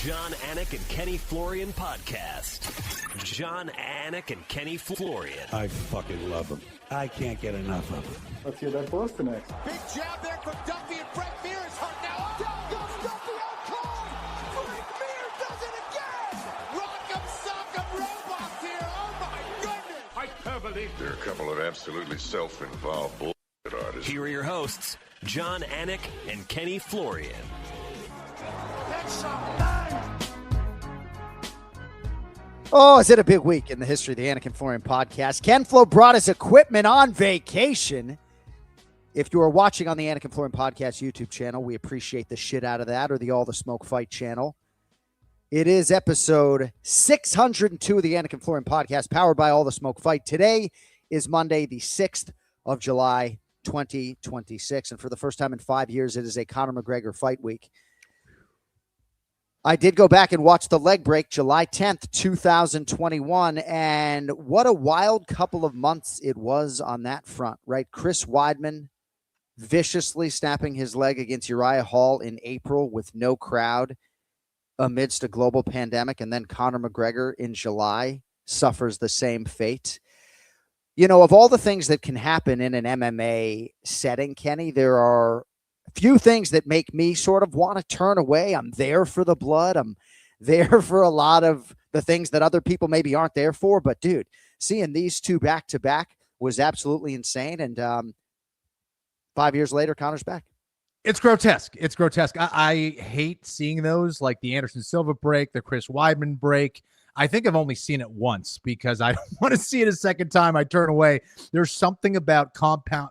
John Anik and Kenny Florian podcast. John Anik and Kenny Florian. I fucking love them. I can't get enough of them. Let's hear that Boston next. Big jab there from Duffy, and Frank Mir is hurt now. Down goes Duffy, out cold. Frank Mir does it again. Rock'em sock'em robots here. Oh my goodness. Hyperbole. There are a couple of absolutely self-involved bullshit artists. Here are your hosts, John Anik and Kenny Florian. That's some bang. Oh, is it a big week in the history of the Anik and Florian podcast? Ken Flo brought his equipment on vacation. If you are watching on the Anik and Florian podcast YouTube channel, we appreciate the shit out of that, or the All the Smoke Fight channel. It is episode 602 of the Anik and Florian podcast, powered by All the Smoke Fight. Today is Monday, the 6th of July, 2026. And for the first time in 5 years, it is a Conor McGregor fight week. I did go back and watch the leg break July 10th, 2021, and what a wild couple of months it was on that front, right? Chris Weidman viciously snapping his leg against Uriah Hall in April with no crowd amidst a global pandemic, and then Conor McGregor in July suffers the same fate. You know, of all the things that can happen in an MMA setting, Kenny, there are few things that make me sort of want to turn away. I'm there for the blood. I'm there for a lot of the things that other people maybe aren't there for. But, dude, seeing these two back-to-back was absolutely insane. And 5 years later, Conor's back. It's grotesque. It's grotesque. I hate seeing those, like the Anderson Silva break, the Chris Weidman break. I think I've only seen it once because I don't want to see it a second time. I turn away. There's something about compound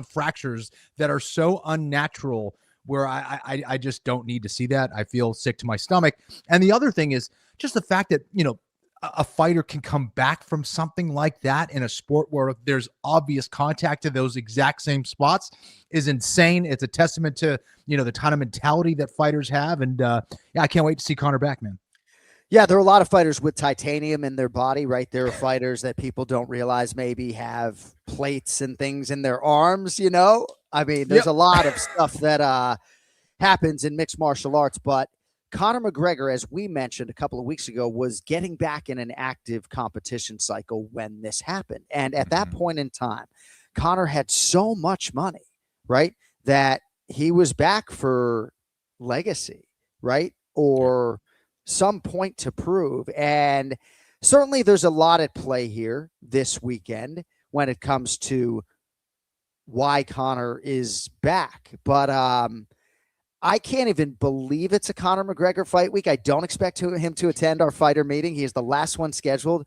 fractures that are so unnatural where I just don't need to see that. I feel sick to my stomach. And the other thing is just the fact that, you know, a fighter can come back from something like that in a sport where there's obvious contact to those exact same spots is insane. It's a testament to, you know, the kind of mentality that fighters have. And yeah, I can't wait to see Conor back, man. Yeah, there are a lot of fighters with titanium in their body, right? There are fighters that people don't realize maybe have plates and things in their arms, you know? I mean, there's a lot of stuff that happens in mixed martial arts, but Conor McGregor, as we mentioned a couple of weeks ago, was getting back in an active competition cycle when this happened. And at that point in time, Conor had so much money, right, that he was back for legacy, right? Or some point to prove. And certainly there's a lot at play here this weekend when it comes to why Conor is back. But I can't even believe it's a Conor McGregor fight week. I don't expect him to attend our fighter meeting. He is the last one scheduled.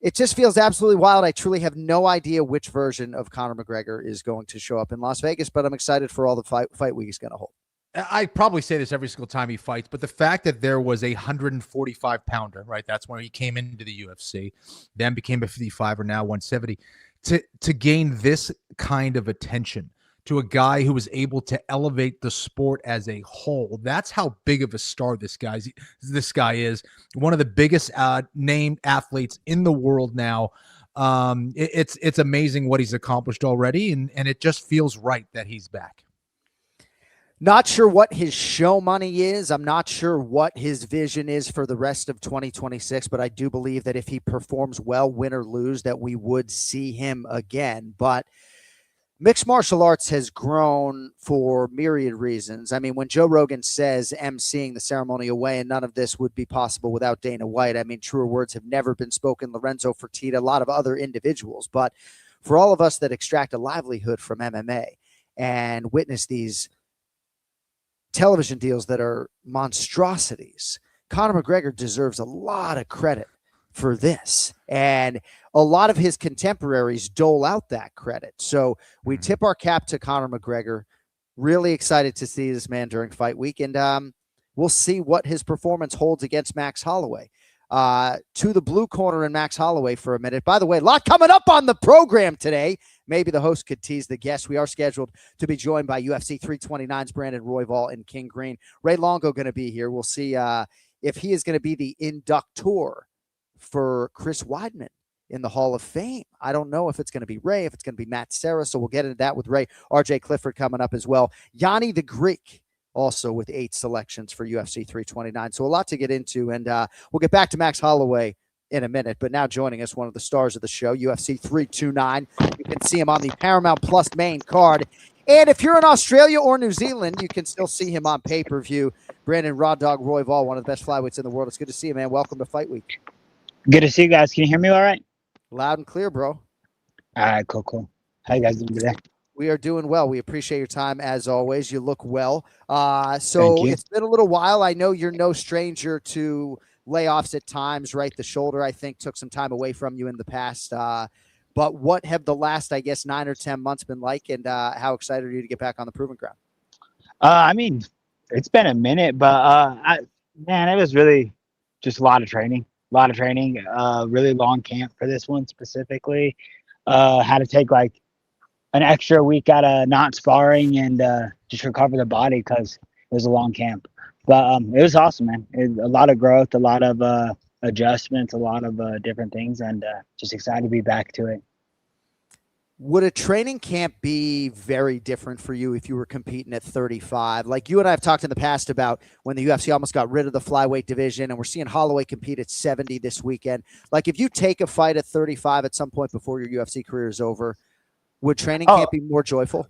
It just feels absolutely wild. I truly have no idea which version of Conor McGregor is going to show up in Las Vegas, but I'm excited for all the fight week he's going to hold. I probably say this every single time he fights, but the fact that there was a 145-pounder, right? That's when he came into the UFC, then became a 55, or now 170. To gain this kind of attention to a guy who was able to elevate the sport as a whole, that's how big of a star this guy is. One of the biggest named athletes in the world now. It's amazing what he's accomplished already, and it just feels right that he's back. Not sure what his show money is. I'm not sure what his vision is for the rest of 2026, but I do believe that if he performs well, win or lose, that we would see him again. But mixed martial arts has grown for myriad reasons. I mean, when Joe Rogan says emceeing the ceremony away and none of this would be possible without Dana White, I mean, truer words have never been spoken. Lorenzo Fertitta, a lot of other individuals. But for all of us that extract a livelihood from MMA and witness these television deals that are monstrosities, Conor McGregor deserves a lot of credit for this. And a lot of his contemporaries dole out that credit. So we tip our cap to Conor McGregor. Really excited to see this man during fight week. And we'll see what his performance holds against Max Holloway. To the blue corner in Max Holloway for a minute. By the way, a lot coming up on the program today. Maybe the host could tease the guest. We are scheduled to be joined by UFC 329's Brandon Royval and King Green. Ray Longo going to be here. We'll see if he is going to be the inductor for Chris Weidman in the Hall of Fame. I don't know if it's going to be Ray, if it's going to be Matt Serra, so we'll get into that with Ray. RJ Clifford coming up as well. Gianni the Greek also with 8 selections for UFC 329. So a lot to get into, and we'll get back to Max Holloway in a minute. But now joining us, one of the stars of the show, UFC 329. You can see him on the Paramount Plus main card. And if you're in Australia or New Zealand, you can still see him on pay-per-view. Brandon Raw Dog Royval, one of the best flyweights in the world. It's good to see you, man. Welcome to Fight Week. Good to see you guys. Can you hear me all right? Loud and clear, bro. All right, cool. How you guys doing today? We are doing well. We appreciate your time as always. You look well. Thank So you. it's been a little while. I know you're no stranger to layoffs at times, right? The shoulder, I think, took some time away from you in the past. But what have the last, I guess, 9 or 10 months been like, and how excited are you to get back on the proving ground? I mean, it's been a minute, but man, it was really just a lot of training. Really long camp for this one specifically. Had to take like an extra week out of not sparring and just recover the body because it was a long camp. But it was awesome, man. A lot of growth, a lot of adjustments, a lot of different things, and just excited to be back to it. Would a training camp be very different for you if you were competing at 35? Like you and I have talked in the past about when the UFC almost got rid of the flyweight division, and we're seeing Holloway compete at 70 this weekend. Like if you take a fight at 35 at some point before your UFC career is over, would training camp be more joyful?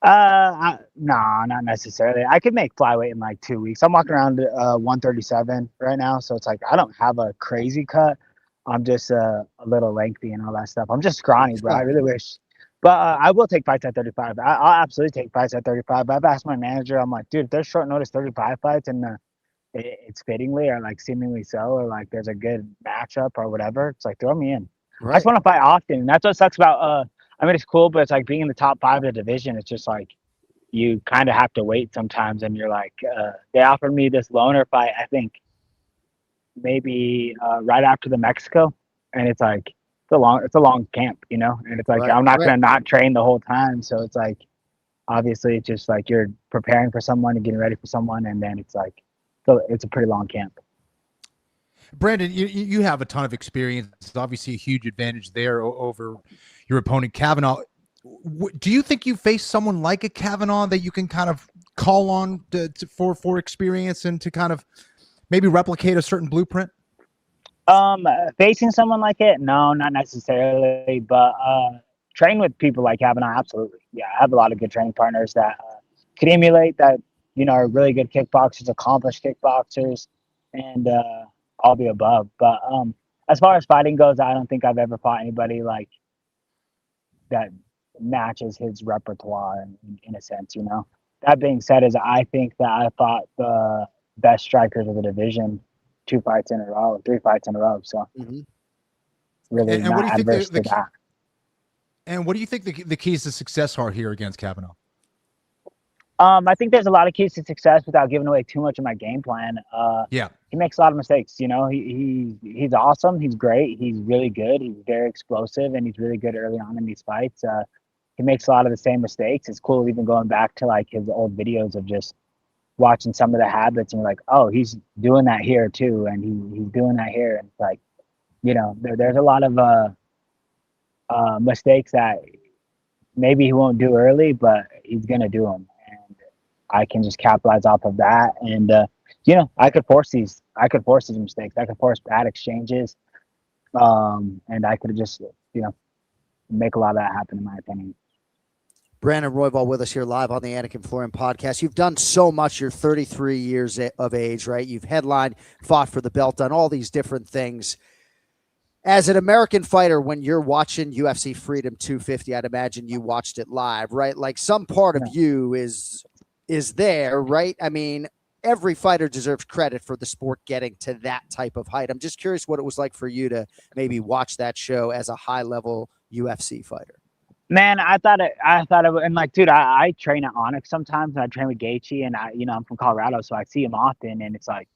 No, not necessarily. I could make flyweight in like 2 weeks. I'm walking around 137 right now, so it's like I don't have a crazy cut. I'm just a little lengthy and all that stuff. I'm just scrawny, bro. I really wish. But I will take fights at 35. I'll absolutely take fights at 35. I've asked my manager, I'm like, dude, if there's short notice 35 fights and it's fittingly or like seemingly so, or like there's a good matchup or whatever, it's like throw me in. Right. I just want to fight often. And that's what sucks about I mean, it's cool, but it's like being in the top 5 of the division. It's just like you kind of have to wait sometimes. And you're like, they offered me this loner fight, I think, maybe right after the Mexico. And it's like, it's a long camp, you know? And it's like, Right, I'm not going to not train the whole time. So it's like, obviously, it's just like you're preparing for someone and getting ready for someone. And then it's like, so it's a pretty long camp. Brandon, you have a ton of experience. It's obviously a huge advantage there over your opponent, Kavanagh. Do you think you face someone like a Kavanagh that you can kind of call on for experience and to kind of maybe replicate a certain blueprint? Facing someone like it, no, not necessarily, but train with people like Kavanagh, absolutely. Yeah, I have a lot of good training partners that could emulate that, you know, are really good kickboxers, accomplished kickboxers, and all the above. But as far as fighting goes, I don't think I've ever fought anybody like that matches his repertoire in a sense, you know. That being said, I think that I fought the best strikers of the division 2 fights in a row, 3 fights in a row. So really and not what do you think adverse to that. And what do you think the keys to success are here against Kavanagh? I think there's a lot of keys to success without giving away too much of my game plan. Yeah. He makes a lot of mistakes, you know. He's awesome, he's great, he's really good, he's very explosive, and he's really good early on in these fights. He makes a lot of the same mistakes. It's cool even going back to like his old videos of just watching some of the habits and you're like, oh, he's doing that here too, and he's doing that here. And it's like, you know, there's a lot of mistakes that maybe he won't do early, but he's gonna do them, and I can just capitalize off of that. And you know, I could force these mistakes. I could force bad exchanges, and I could just, you know, make a lot of that happen, in my opinion. Brandon Royval with us here live on the Anik and Florian podcast. You've done so much. You're 33 years of age, right? You've headlined, fought for the belt, done all these different things. As an American fighter, when you're watching UFC Freedom 250, I'd imagine you watched it live, right? Like some part of you is there, right? I mean, every fighter deserves credit for the sport getting to that type of height. I'm just curious what it was like for you to maybe watch that show as a high-level UFC fighter. Man, I thought it, and like, dude, I train at Onyx sometimes, and I train with Gaethje, and I'm from Colorado, so I see him often, and it's like,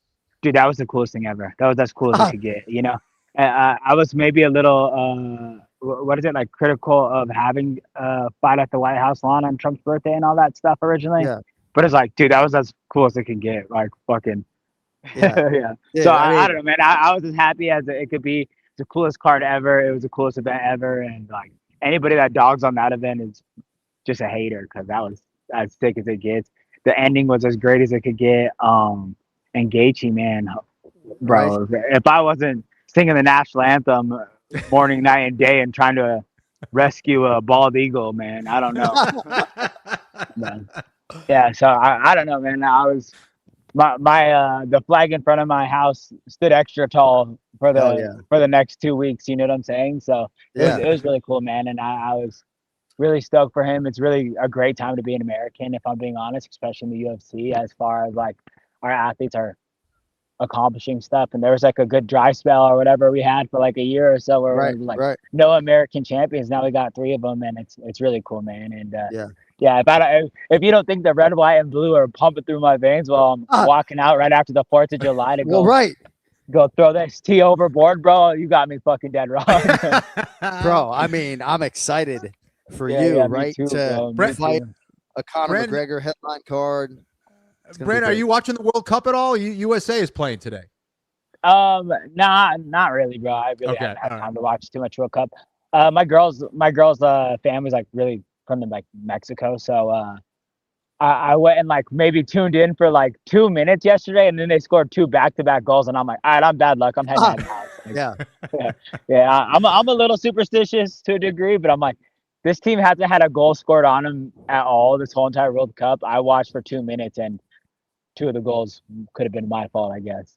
dude, that was the coolest thing ever. That was as cool as it could get, you know? I was maybe a little, like critical of having a fight at the White House lawn on Trump's birthday and all that stuff originally. Yeah. But it's like, dude, that was as cool as it can get. Like, fucking, yeah. So I don't know, man. I was as happy as it could be. It's the coolest card ever. It was the coolest event ever, and like, anybody that dogs on that event is just a hater, because that was as sick as it gets. the ending was as great as it could get. And Gaethje, man, bro, if I wasn't singing the national anthem morning, night, and day and trying to rescue a bald eagle, man, I don't know. Yeah, so I don't know, man. I was the flag in front of my house stood extra tall for the next 2 weeks. You know what I'm saying? So it was really cool, man. And I was really stoked for him. It's really a great time to be an American, if I'm being honest, especially in the UFC, as far as like our athletes are accomplishing stuff. And there was like a good dry spell or whatever we had for like a year or so where it was like no American champions. Now we got 3 of them, and it's really cool, man. And yeah, if you don't think the red, white, and blue are pumping through my veins while I'm walking out right after the 4th of July to go throw this tea overboard, bro, you got me fucking dead wrong. Bro, I mean, I'm excited for you, right? Too, to fight a Conor McGregor headline card. Brandon, are you watching the World Cup at all? USA is playing today. Nah, not really, bro. I really haven't had time to watch too much World Cup. My girls' family's like really from like Mexico, so I went and like maybe tuned in for like 2 minutes yesterday, and then they scored 2 back-to-back goals, and I'm like, all right, I'm bad luck. I'm heading out of the house. Like, I'm a little superstitious to a degree, but I'm like, this team hasn't had a goal scored on them at all this whole entire World Cup. I watched for 2 minutes, and 2 of the goals could have been my fault, I guess.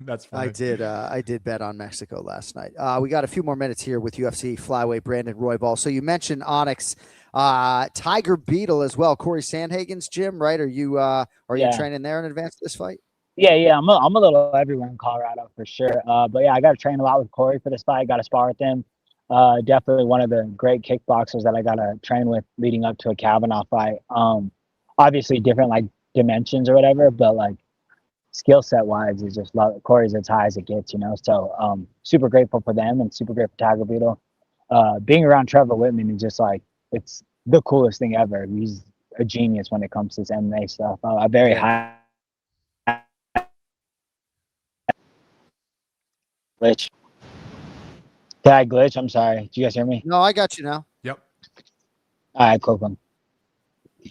That's fine. I did bet on Mexico last night. We got a few more minutes here with UFC Flyweight Brandon Royval. So you mentioned Anik's Tiger Beetle as well. Corey Sandhagen's gym, right? Are you training there in advance of this fight? Yeah. I'm a little everywhere in Colorado for sure. But yeah, I got to train a lot with Corey for this fight. Got to spar with him. Definitely one of the great kickboxers that I got to train with leading up to a Kavanagh fight. Obviously different like dimensions or whatever, but like skill set wise is just Corey's as high as it gets, you know. So super grateful for them and super grateful for Tiger Beetle. Being around Trevor Whitman is just like, it's the coolest thing ever. He's a genius when it comes to this MMA stuff. A very high glitch. Did I glitch? I'm sorry. Did you guys hear me? No, I got you now. Yep. All right, cool.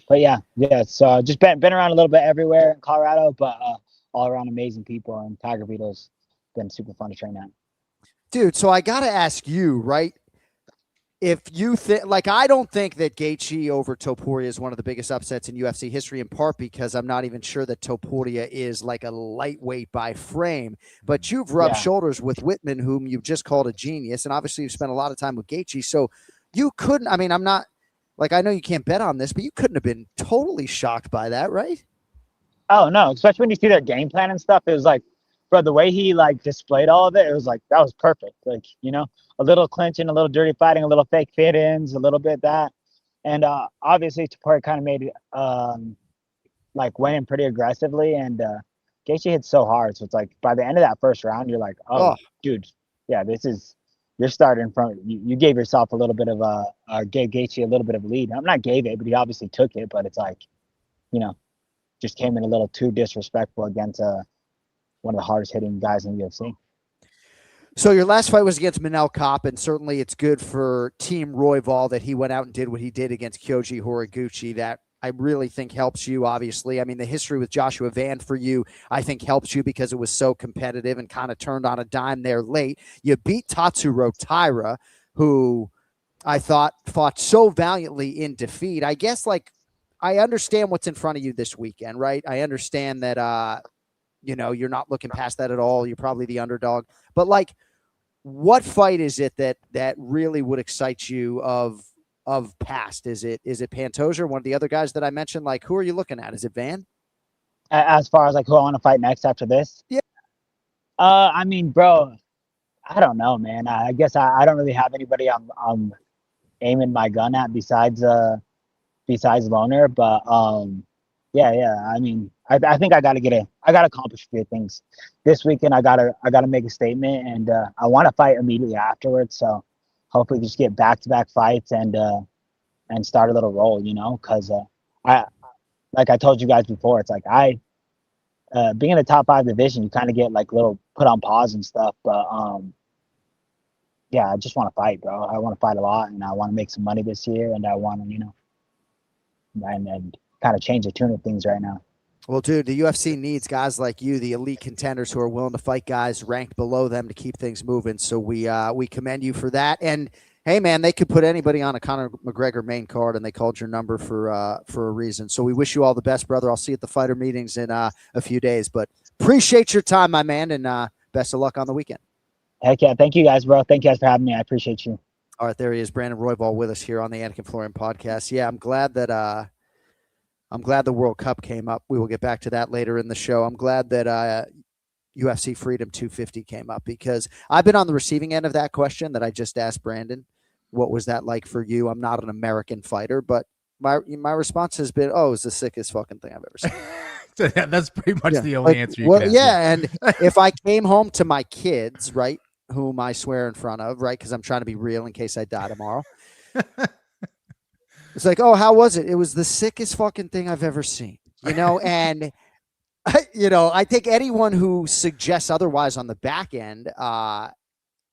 But yeah. So just been around a little bit everywhere in Colorado, but all around amazing people, and Tiger Beetle's been super fun to train at. Dude, so I got to ask you, right? If you think, like, I don't think that Gaethje over Topuria is one of the biggest upsets in UFC history, in part because I'm not even sure that Topuria is like a lightweight by frame. But you've rubbed shoulders with Whitman, whom you've just called a genius, and obviously you've spent a lot of time with Gaethje. So you couldn't. I mean, I'm not like, I know you can't bet on this, but you couldn't have been totally shocked by that, right? Oh no, especially when you see their game plan and stuff. It was like, bro, the way he like displayed all of it, it was like, that was perfect. Like, you know, a little clinching, a little dirty fighting, a little fake fit ins, a little bit that. And obviously Topuria kind of made it like went in pretty aggressively, and Gaethje hit so hard. So it's like by the end of that first round, you're like, oh. Dude, yeah, you're starting from, you gave yourself a little bit of gave Gaethje a little bit of a lead. I'm not gave it, but he obviously took it, but it's like, you know, just came in a little too disrespectful against one of the hardest hitting guys in the UFC. So your last fight was against Manel Kape, and certainly it's good for Team Royval that he went out and did what he did against Kyoji Horiguchi. That I really think helps you, obviously. I mean, the history with Joshua Van for you, I think helps you because it was so competitive and kind of turned on a dime there late. You beat Tatsuro Taira, who I thought fought so valiantly in defeat. I guess, like, I understand what's in front of you this weekend, right? I understand that, you know, you're not looking past that at all. You're probably the underdog. But, like, what fight is it that really would excite you of past? Is it Pantoja, one of the other guys that I mentioned? Like, who are you looking at? Is it Van? As far as like who I want to fight next after this? Yeah. I mean, bro, I don't know, man. I guess I don't really have anybody I'm aiming my gun at besides Lone'er, but yeah. I mean, I think I gotta accomplish a few things this weekend. I gotta make a statement, and I want to fight immediately afterwards. So hopefully just get back-to-back fights and start a little roll, you know, because like I told you guys before, it's like being in the top 5 division, you kind of get like little put on pause and stuff. But yeah, I just want to fight, bro. I want to fight a lot, and I want to make some money this year, and I want to, you know, and kind of change the tune of things right now. Well, dude, the UFC needs guys like you, the elite contenders who are willing to fight guys ranked below them to keep things moving. So we commend you for that. And hey, man, they could put anybody on a Conor McGregor main card, and they called your number for a reason. So we wish you all the best, brother. I'll see you at the fighter meetings in a few days. But appreciate your time, my man, and best of luck on the weekend. Heck yeah, thank you guys, bro. Thank you guys for having me. I appreciate you. All right, there he is, Brandon Royval, with us here on the Anik and Florian podcast. Yeah, I'm glad that I'm glad the World Cup came up. We will get back to that later in the show. I'm glad that UFC Freedom 250 came up, because I've been on the receiving end of that question that I just asked Brandon. What was that like for you? I'm not an American fighter, but my response has been, oh, it's the sickest fucking thing I've ever seen. So that's pretty much the only answer you can. Yeah, and if I came home to my kids, right, whom I swear in front of, right, because I'm trying to be real in case I die tomorrow. It's like, oh, how was it? It was the sickest fucking thing I've ever seen, and, I think anyone who suggests otherwise on the back end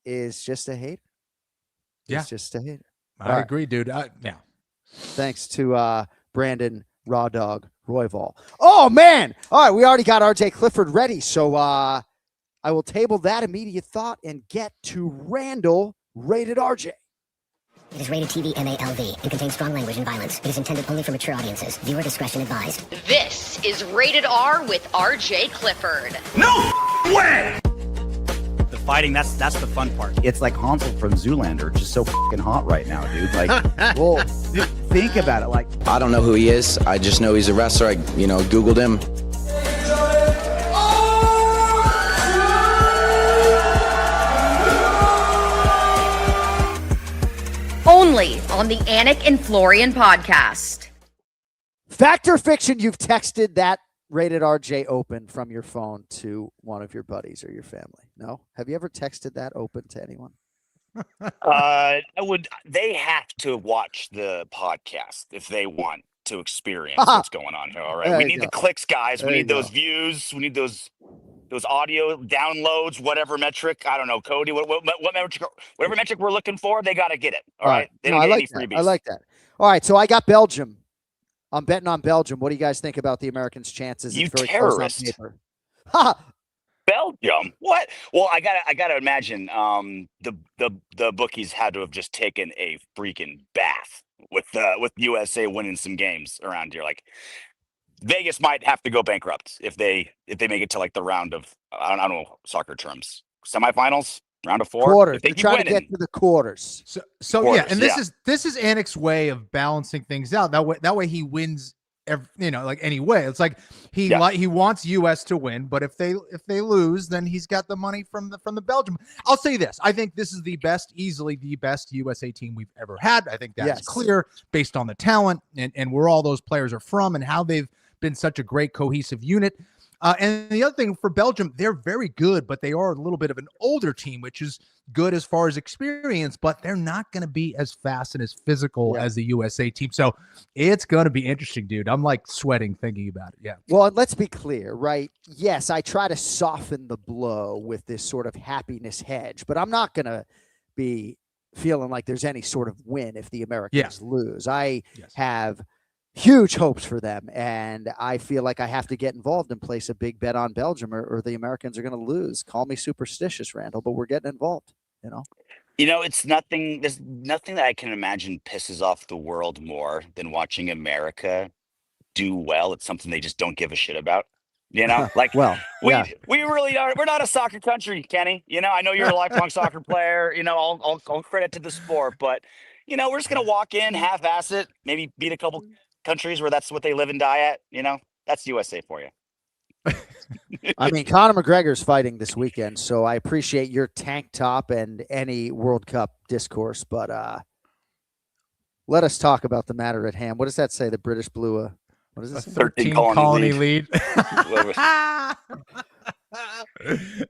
is just a hater. Yeah. It's just a hater. I agree, dude. Yeah. Thanks to Brandon Raw Dog Royval. Oh, man. All right. We already got RJ Clifford ready. So I will table that immediate thought and get to Randall Rated RJ. It is rated TV MALV and contains strong language and violence. It is intended only for mature audiences. Viewer discretion advised. This is Rated R with RJ Clifford. No way! The fighting, that's the fun part. It's like Hansel from Zoolander, just so fucking hot right now, dude. Like, whoa, think about it. Like, I don't know who he is. I just know he's a wrestler. I, Googled him. Only on the Anik and Florian podcast. Fact or fiction, you've texted that Rated RJ open from your phone to one of your buddies or your family? No? Have you ever texted that open to anyone? They have to watch the podcast if they want to experience what's going on here. All right. We need the clicks, guys. We need those views. We need those audio downloads, whatever metric. I don't know, Cody, what metric, whatever metric we're looking for, they got to get it. All right. They don't get any freebies. I like that. All right. So I got Belgium. I'm betting on Belgium. What do you guys think about the Americans' chances? You terrorist. Belgium? What? Well, I gotta imagine the bookies had to have just taken a freaking bath with USA winning some games around here. Like, Vegas might have to go bankrupt if they make it to like the round of, I don't know soccer terms, semifinals, round of 4. Quarters. They're trying to get to the quarters. So quarters, yeah, and this is Anik's way of balancing things out. That way he wins any way. It's like he wants US to win, but if they lose, then he's got the money from the Belgium. I'll say this. I think this is easily the best USA team we've ever had. I think that's clear based on the talent and where all those players are from and how they've been such a great cohesive unit. And the other thing for Belgium, they're very good, but they are a little bit of an older team, which is good as far as experience, but they're not going to be as fast and as physical as the USA team. So it's going to be interesting, dude. I'm like sweating thinking about it. Yeah. Well, let's be clear, right? Yes, I try to soften the blow with this sort of happiness hedge, but I'm not going to be feeling like there's any sort of win if the Americans lose. I have huge hopes for them, and I feel like I have to get involved and place a big bet on Belgium or the Americans are going to lose. Call me superstitious, Randall, but we're getting involved, it's nothing. There's nothing that I can imagine pisses off the world more than watching America do well. It's something they just don't give a shit about. Like, we really are. We're not a soccer country, Kenny. I know you're a lifelong soccer player. All credit to the sport, but we're just gonna walk in, half-ass it, maybe beat a couple countries where that's what they live and die at. That's USA for you. I mean, Conor McGregor's fighting this weekend, so I appreciate your tank top and any World Cup discourse, but let us talk about the matter at hand. What does that say? The British blew a 13 colony lead.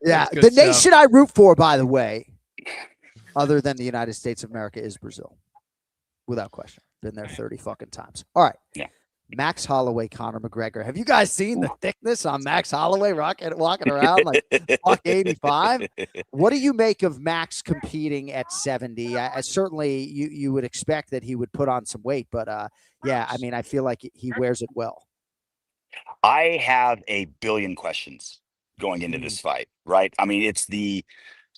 Yeah, the nation I root for, by the way, other than the United States of America, is Brazil, without question. Been there 30 fucking times. All right. Yeah. Max Holloway, Conor McGregor. Have you guys seen the thickness on Max Holloway walking around like buck 85? What do you make of Max competing at 70? I certainly you would expect that he would put on some weight, but yeah, I mean, I feel like he wears it well. I have a billion questions going into this fight, right? I mean, it's the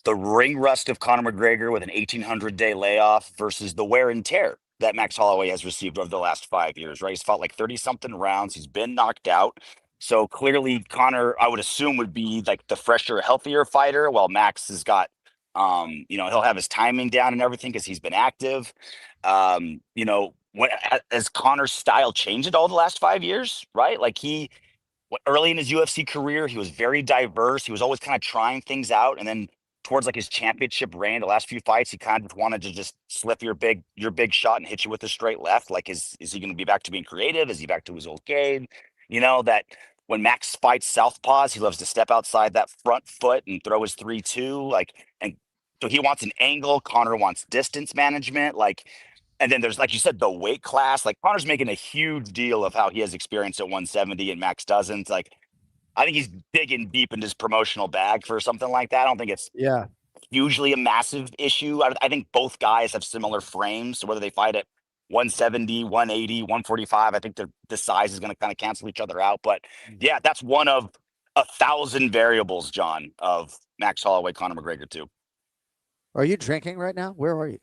ring rust of Conor McGregor with an 1,800-day layoff versus the wear and tear that Max Holloway has received over the last 5 years, right? He's fought like 30-something rounds. He's been knocked out. So clearly Conor, I would assume, would be like the fresher, healthier fighter, while Max has got, he'll have his timing down and everything because he's been active. Has Conor's style changed at all the last 5 years, right? Like early in his UFC career, he was very diverse. He was always kind of trying things out. And then towards like his championship reign, the last few fights, he kind of wanted to just slip your big shot and hit you with a straight left. Like, is he going to be back to being creative? Is he back to his old game? That when Max fights southpaws, he loves to step outside that front foot and throw his 3-2. And so he wants an angle. Conor wants distance management. And then there's, like you said, the weight class. Like, Conor's making a huge deal of how he has experience at 170 and Max doesn't. I think he's digging deep in his promotional bag for something like that. I don't think it's usually a massive issue. I think both guys have similar frames. So whether they fight at 170, 180, 145, I think the size is going to kind of cancel each other out. But yeah, that's one of 1,000 variables, John, of Max Holloway, Conor McGregor too. Are you drinking right now? Where are you?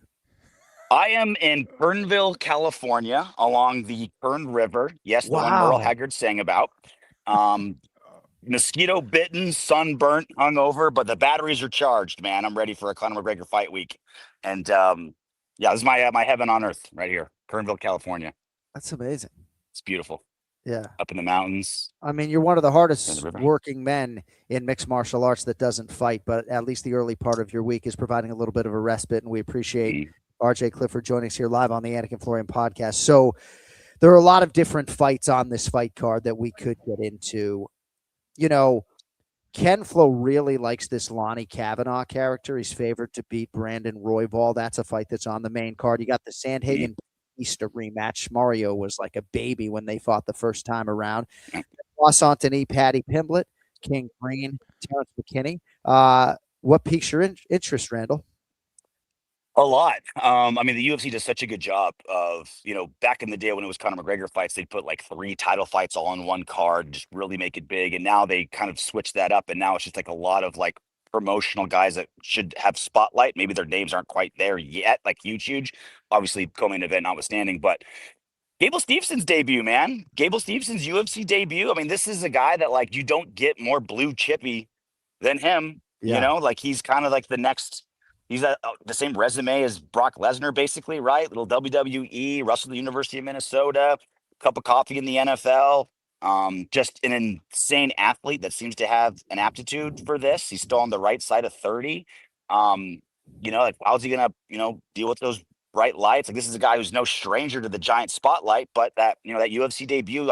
I am in Kernville, California, along the Kern River. Yes, the one Merle Haggard sang about. Mosquito bitten, sunburnt, hungover, but the batteries are charged, man. I'm ready for a Conor McGregor fight week. And this is my heaven on earth right here, Kernville, California. That's amazing. It's beautiful. Yeah. Up in the mountains. I mean, you're one of the hardest working men in mixed martial arts that doesn't fight, but at least the early part of your week is providing a little bit of a respite, and we appreciate RJ Clifford joining us here live on the Anik and Florian podcast. So there are a lot of different fights on this fight card that we could get into. Ken Flo really likes this Lone'er Kavanagh character. He's favored to beat Brandon Royval. That's a fight that's on the main card. You got the Sandhagen Easter rematch. Mario was like a baby when they fought the first time around. Ross Anthony, Paddy Pimblett, King Green, Terrence McKinney. What piques your interest, Randall? A lot. I mean, the UFC does such a good job of, back in the day when it was Conor McGregor fights, they'd put like 3 title fights all on one card, just really make it big. And now they kind of switch that up. And now it's just like a lot of like promotional guys that should have spotlight. Maybe their names aren't quite there yet, like huge. Obviously, co-main event notwithstanding. But Gable Stevenson's debut, man. Gable Stevenson's UFC debut. I mean, this is a guy that like you don't get more blue chippy than him. He's kind of like the next. He's the same resume as Brock Lesnar, basically, right? Little WWE, wrestled at the University of Minnesota, cup of coffee in the NFL. Just an insane athlete that seems to have an aptitude for this. He's still on the right side of 30. How's he gonna, deal with those bright lights? Like, this is a guy who's no stranger to the giant spotlight, but that UFC debut,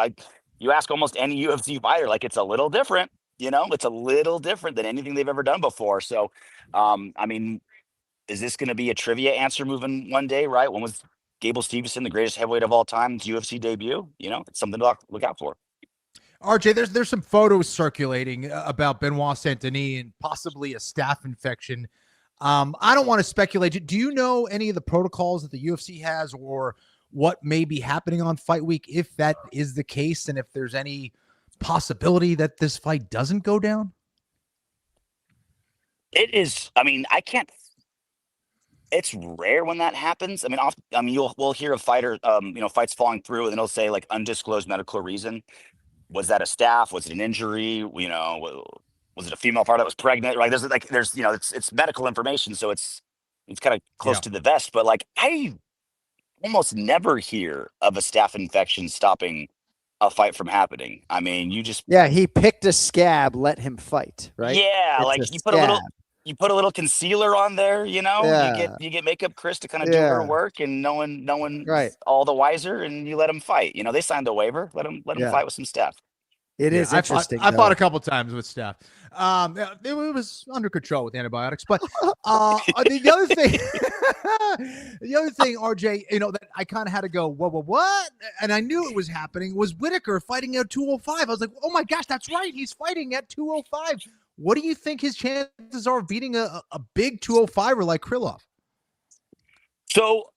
you ask almost any UFC fighter, like, it's a little different. It's a little different than anything they've ever done before. So, is this going to be a trivia answer moving one day, right? When was Gable Stevenson the greatest heavyweight of all time? His UFC debut? It's something to look out for. RJ, there's some photos circulating about Benoit Saint-Denis and possibly a staph infection. I don't want to speculate. Do you know any of the protocols that the UFC has or what may be happening on fight week if that is the case, and if there's any possibility that this fight doesn't go down? It is. I mean, it's rare when that happens. We'll hear of fighter, fights falling through, and then it'll say like undisclosed medical reason. Was that a staph? Was it an injury? Was it a female fighter that was pregnant? Right? It's medical information, so it's kind of close to the vest. But like, I almost never hear of a staph infection stopping a fight from happening. I mean, he picked a scab, let him fight, right? Yeah, you put a little concealer on there, you get makeup Chris to kind of do her work, and no one right. all the wiser, and you let him fight. They signed the waiver, let him fight with some stuff. It is interesting. I fought a couple times with Steph. It was under control with antibiotics, but the other thing, RJ, that I kind of had to go, what? And I knew it was happening was Whitaker fighting at 205. I was like, oh my gosh, that's right. He's fighting at 205. What do you think his chances are of beating a big 205er like Krylov? So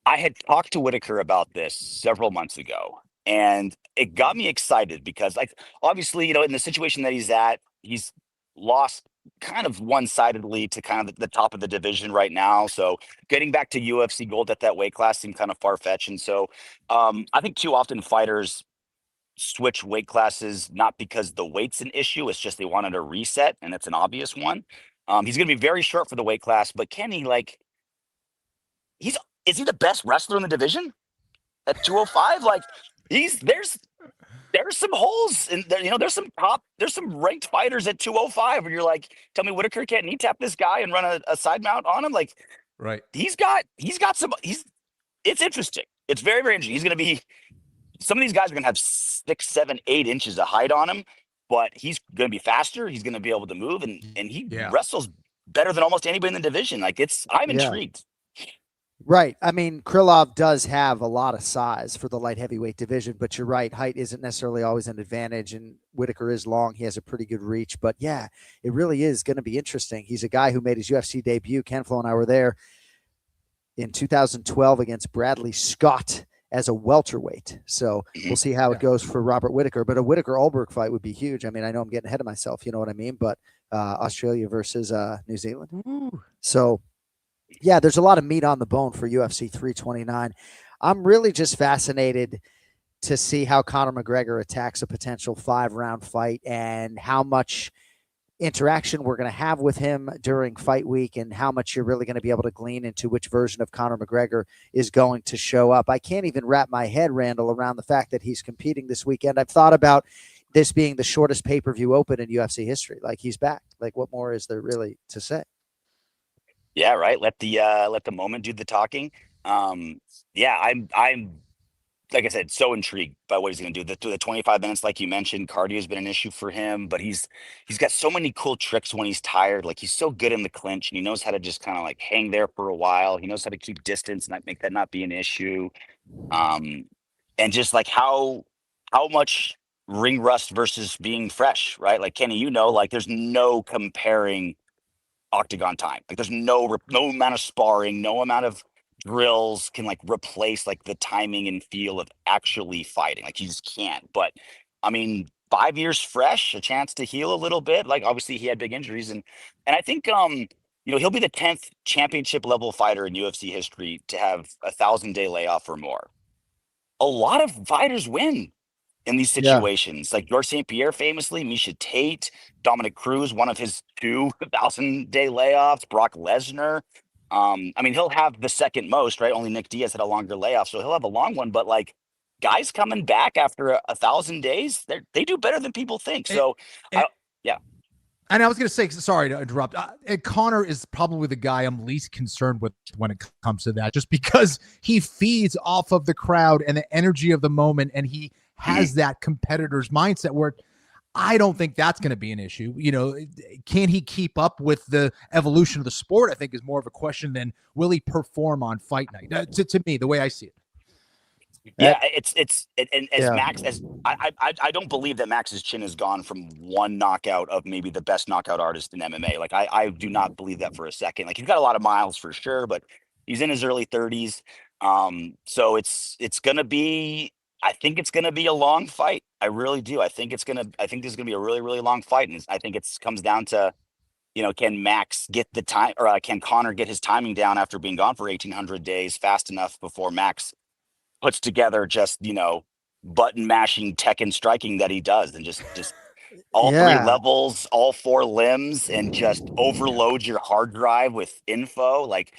I had talked to Whitaker about this several months ago, and it got me excited because, like, obviously, in the situation that he's at, he's lost kind of one-sidedly to kind of the top of the division right now. So getting back to UFC gold at that weight class seemed kind of far-fetched. And so I think too often fighters switch weight classes not because the weight's an issue, it's just they wanted a reset, and it's an obvious one. He's going to be very short for the weight class, but Kenny, like, is he the best wrestler in the division at 205? Like, there's some holes in there. There's some ranked fighters at 205 where you're like, tell me Whitaker can't knee tap this guy and run a side mount on him. Like, right. He's got it's interesting. It's very, very interesting. He's going to be, some of these guys are going to have 6, 7, 8 inches of height on him, but he's going to be faster. He's going to be able to move, and he wrestles better than almost anybody in the division. Like, I'm intrigued. Right. I mean, Krylov does have a lot of size for the light heavyweight division, but you're right. Height isn't necessarily always an advantage, and Whitaker is long. He has a pretty good reach, but yeah, it really is going to be interesting. He's a guy who made his UFC debut. Ken Flo and I were there in 2012 against Bradley Scott as a welterweight. So we'll see how it goes for Robert Whitaker, but a Whitaker-Ulberg fight would be huge. I mean, I know I'm getting ahead of myself, you know what I mean? But Australia versus New Zealand. Ooh. So yeah, there's a lot of meat on the bone for UFC 329. I'm really just fascinated to see how Conor McGregor attacks a potential 5-round fight and how much interaction we're going to have with him during fight week and how much you're really going to be able to glean into which version of Conor McGregor is going to show up. I can't even wrap my head, Randall, around the fact that he's competing this weekend. I've thought about this being the shortest pay-per-view open in UFC history. Like, he's back. Like, what more is there really to say? Yeah, right. Let the moment do the talking. I'm like I said, so intrigued by what he's going to do. The 25 minutes, like you mentioned, cardio has been an issue for him, but he's got so many cool tricks when he's tired. Like, he's so good in the clinch, and he knows how to just kind of like hang there for a while. He knows how to keep distance and make that not be an issue. And just like how much ring rust versus being fresh, right? Like, Kenny, like, there's no comparing octagon time. Like, there's no amount of sparring, no amount of drills can like replace like the timing and feel of actually fighting. Like, you just can't. But I mean, 5 years fresh, a chance to heal a little bit. Like, obviously he had big injuries, and I think he'll be the 10th championship level fighter in UFC history to have 1,000-day layoff or more. A lot of fighters win in these situations. Like George St. Pierre famously, Misha Tate, Dominic Cruz, one of his 2,000-day layoffs, Brock Lesnar. I mean, he'll have the second most, right? Only Nick Diaz had a longer layoff, so he'll have a long one. But like, guys coming back after 1,000 days, they do better than people think. So, And I was going to say, sorry to interrupt, Conor is probably the guy I'm least concerned with when it comes to that, just because he feeds off of the crowd and the energy of the moment, and he has that competitor's mindset where I don't think that's going to be an issue. Can he keep up with the evolution of the sport? I think is more of a question than will he perform on fight night. To me, the way I see it. Yeah, Max, I don't believe that Max's chin has gone from one knockout of maybe the best knockout artist in MMA. Like, I do not believe that for a second. Like, he's got a lot of miles for sure, but he's in his early 30s. So it's gonna be. I think it's gonna be a long fight. I really do. I think this is gonna be a really, really long fight, and I think it comes down to, can Max get the time, or can Conor get his timing down after being gone for 1,800 days fast enough before Max puts together just, button mashing Tekken striking that he does, and just all 3 levels, all 4 limbs, and just overload your hard drive with info. Like,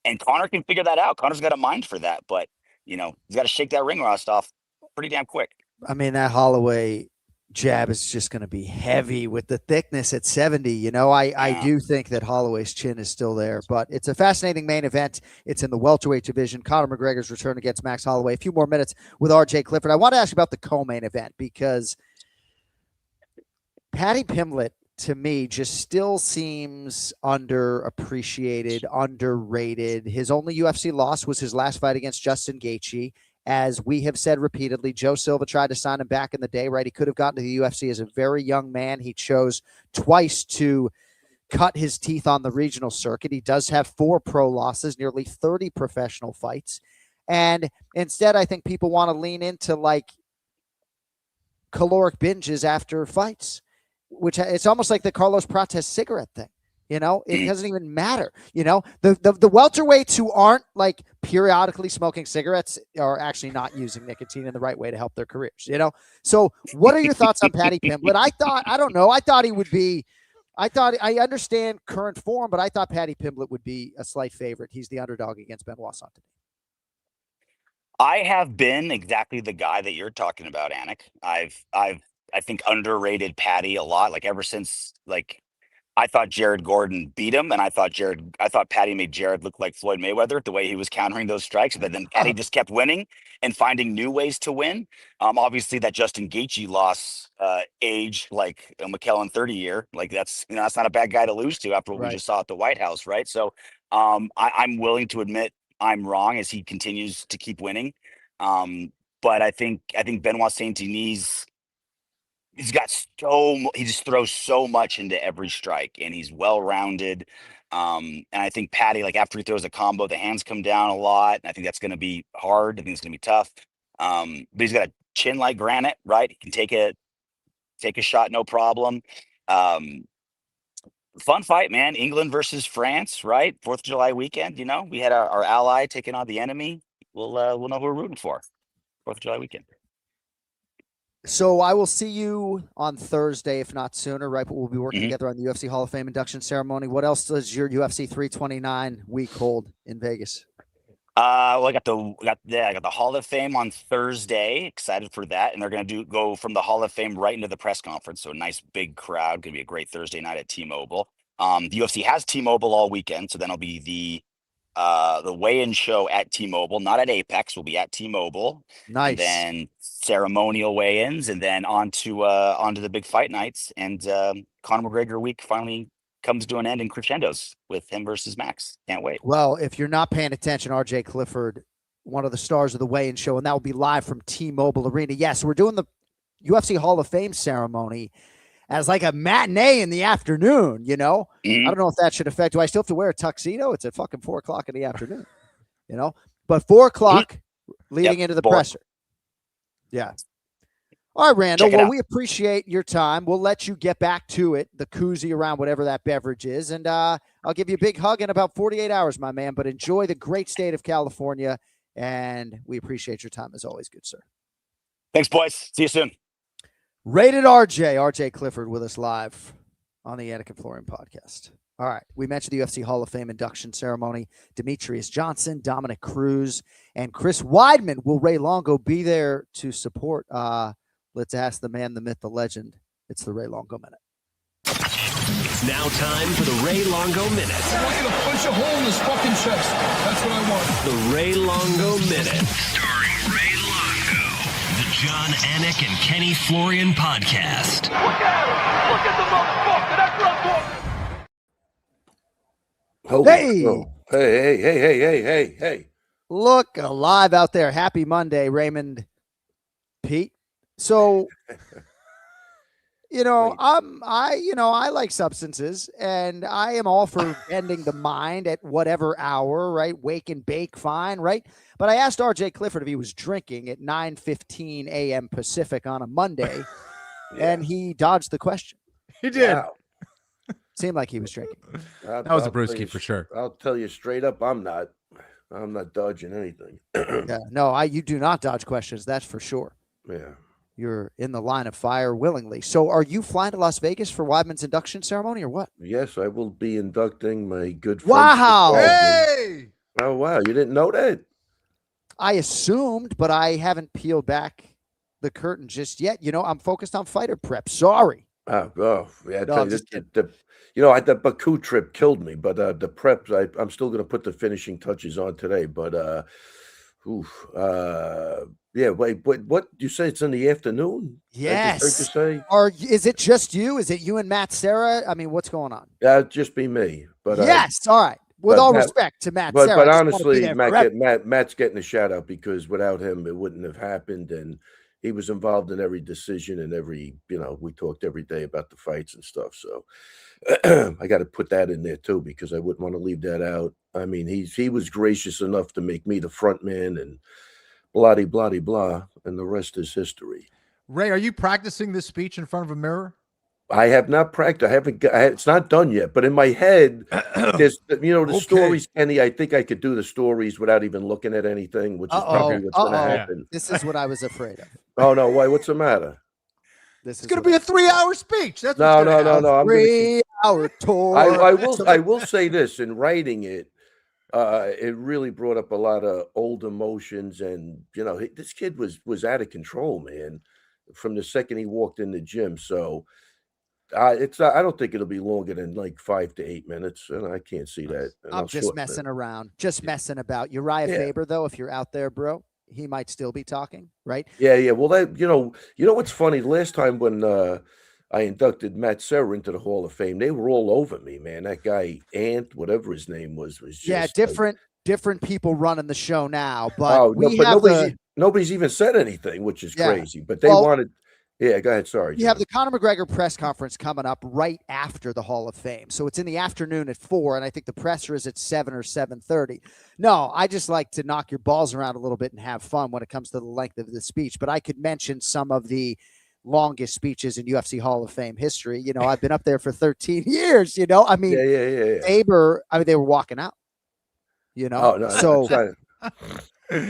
and Conor can figure that out. Conor's got a mind for that, but he's got to shake that ring rust off pretty damn quick. I mean, that Holloway jab is just going to be heavy with the thickness at 70. You know, I do think that Holloway's chin is still there, but it's a fascinating main event. It's in the welterweight division. Conor McGregor's return against Max Holloway. A few more minutes with RJ Clifford. I want to ask you about the co-main event because Paddy Pimblett, to me, just still seems underappreciated, underrated. His only UFC loss was his last fight against Justin Gaethje. As we have said repeatedly, Joe Silva tried to sign him back in the day, right? He could have gotten to the UFC as a very young man. He chose twice to cut his teeth on the regional circuit. He does have 4 pro losses, nearly 30 professional fights. And instead, I think people want to lean into like caloric binges after fights, which it's almost like the Carlos Prates cigarette thing. You know, it doesn't even matter. You know, the welterweights who aren't like periodically smoking cigarettes are actually not using nicotine in the right way to help their careers, you know? So what are your thoughts on Paddy Pimblett? I thought he would be, I understand current form, but I thought Paddy Pimblett would be a slight favorite. He's the underdog against Benoit Saint-Denis. I have been exactly the guy that you're talking about, Anik. I think underrated Paddy a lot. Like ever since I thought Jared Gordon beat him, and I thought Paddy made Jared look like Floyd Mayweather the way he was countering those strikes. But then Paddy just kept winning and finding new ways to win. Obviously, that Justin Gaethje loss aged like a McKellen 30 year. Like that's not a bad guy to lose to after what we just saw at the White House, right? So I'm willing to admit I'm wrong as he continues to keep winning. But I think Benoit Saint-Denis. He just throws so much into every strike, and he's well-rounded. And I think Paddy, like after he throws a combo, the hands come down a lot. And I think that's going to be hard. I think it's going to be tough. But he's got a chin like granite, right? He can take a shot, no problem. Fun fight, man. England versus France, right? 4th of July weekend. You know, we had our ally taking on the enemy. We'll know who we're rooting for. 4th of July weekend. So I will see you on Thursday, if not sooner, right? But we'll be working together on the UFC Hall of Fame induction ceremony. What else does your UFC 329 week hold in Vegas? Well, I got the Hall of Fame on Thursday. Excited for that, and they're going to go from the Hall of Fame right into the press conference. So a nice big crowd. Going to be a great Thursday night at T-Mobile. The UFC has T-Mobile all weekend, so then it'll be the weigh-in show at T-Mobile, not at Apex. Will be at T-Mobile. Nice. And then ceremonial weigh-ins, and then onto the big fight nights. And Conor McGregor week finally comes to an end in crescendos with him versus Max. Can't wait. Well, if you're not paying attention, RJ Clifford, one of the stars of the weigh-in show, and that will be live from T-Mobile Arena. Yes, we're doing the UFC Hall of Fame ceremony as like a matinee in the afternoon, you know? I don't know if that should affect. Do I still have to wear a tuxedo? It's at fucking 4 o'clock in the afternoon, you know? But 4 o'clock leading into the presser. Yeah. All right, Randall. Well, we appreciate your time. We'll let you get back to it, the koozie around whatever that beverage is. And I'll give you a big hug in about 48 hours, my man. But enjoy the great state of California. And we appreciate your time as always, good sir. Thanks, boys. See you soon. Rated RJ Clifford with us live on the Anik and Florian podcast. All right. We mentioned the UFC Hall of Fame induction ceremony. Demetrius Johnson, Dominic Cruz, and Chris Weidman. Will Ray Longo be there to support? Let's ask the man, the myth, the legend. It's the Ray Longo Minute. It's now time for the Ray Longo Minute. I want you to punch a hole in his fucking chest. That's what I want. The Ray Longo Minute. Starring Ray Longo. The John Anik and Kenny Florian podcast. Look at him. Look at the motherfucker. That's what I'm talking. Hey. Look alive out there. Happy Monday, Raymond Pete. So, I like substances, and I am all for ending the mind at whatever hour, right? Wake and bake, fine, right? But I asked RJ Clifford if he was drinking at 9:15 a.m. Pacific on a Monday, and he dodged the question. He did. Wow. Seemed like he was drinking. That was a brewski for sure. I'll tell you straight up, I'm not dodging anything. Yeah, no, you do not dodge questions. That's for sure. Yeah. You're in the line of fire willingly. So are you flying to Las Vegas for Weidman's induction ceremony or what? Yes, I will be inducting my good friend. Wow. Hey! Oh, wow. You didn't know that? I assumed, but I haven't peeled back the curtain just yet. You know, I'm focused on fighter prep. Sorry. Yeah. No, I'm just The Baku trip killed me, but the prep, I'm still going to put the finishing touches on today. But yeah. Wait, what you say? It's in the afternoon? Yes. I just heard you say. Or is it just you? Is it you and Matt Serra? I mean, what's going on? Just be me. But yes. All right. With all respect to Matt Serra. But honestly, Matt's getting a shout out because without him, it wouldn't have happened. And he was involved in every decision and every, we talked every day about the fights and stuff. So I got to put that in there too, because I wouldn't want to leave that out. I mean, he was gracious enough to make me the front man and blah, blah, blah, and the rest is history. Ray, are you practicing this speech in front of a mirror? I have not practiced. It's not done yet, but in my head, there's, the stories, Kenny, I think I could do the stories without even looking at anything, which is probably what's going to happen. This is what I was afraid of. Oh, no. Why? What's the matter? This is going to be a 3-hour speech. That's no. I'm 3-hour tour. I will say this, in writing it, it really brought up a lot of old emotions. And, this kid was out of control, man, from the second he walked in the gym. So, I don't think it'll be longer than like 5 to 8 minutes, and I can't see that. I'm just messing around, messing about. Uriah Faber, though, if you're out there, bro, he might still be talking, right? Yeah. Well, that you know what's funny? Last time when I inducted Matt Serra into the Hall of Fame, they were all over me, man. That guy Ant, whatever his name was just different people running the show now, but nobody's even said anything, which is crazy. But they wanted. Yeah, go ahead. Sorry. You have the Conor McGregor press conference coming up right after the Hall of Fame. So it's in the afternoon at 4, and I think the presser is at 7 or 7:30. No, I just like to knock your balls around a little bit and have fun when it comes to the length of the speech. But I could mention some of the longest speeches in UFC Hall of Fame history. I've been up there for 13 years, I mean, Faber, they were walking out, Oh, no,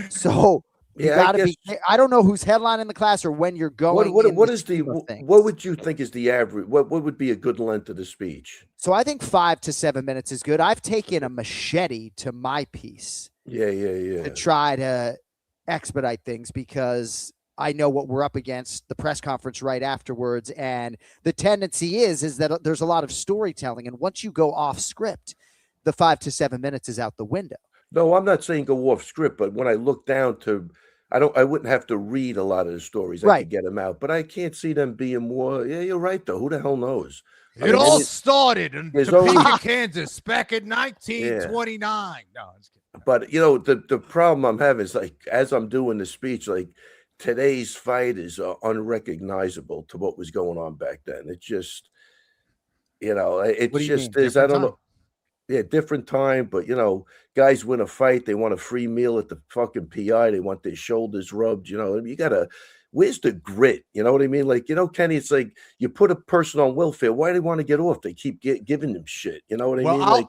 so you gotta be. I don't know who's headlining the class or when you're going. What would you think is the average? What would be a good length of the speech? So I think 5 to 7 minutes is good. I've taken a machete to my piece. Yeah. To try to expedite things because I know what we're up against. The press conference right afterwards, and the tendency is that there's a lot of storytelling, and once you go off script, the 5 to 7 minutes is out the window. No, I'm not saying go off script, but when I look down to. I wouldn't have to read a lot of the stories. I could get them out, but I can't see them being more. Yeah, you're right, though. Who the hell knows? It all started in Topeka, Kansas, back in 1929. No, I'm just kidding. But the problem I'm having is like as I'm doing the speech, like today's fight is unrecognizable to what was going on back then. It just, it just is. I don't know. Yeah, different time, but guys win a fight, they want a free meal at the fucking PI, they want their shoulders rubbed, you gotta, where's the grit? You know what I mean? Like, Kenny, it's like you put a person on welfare, why do they want to get off? They keep giving them shit. You know what I mean? Like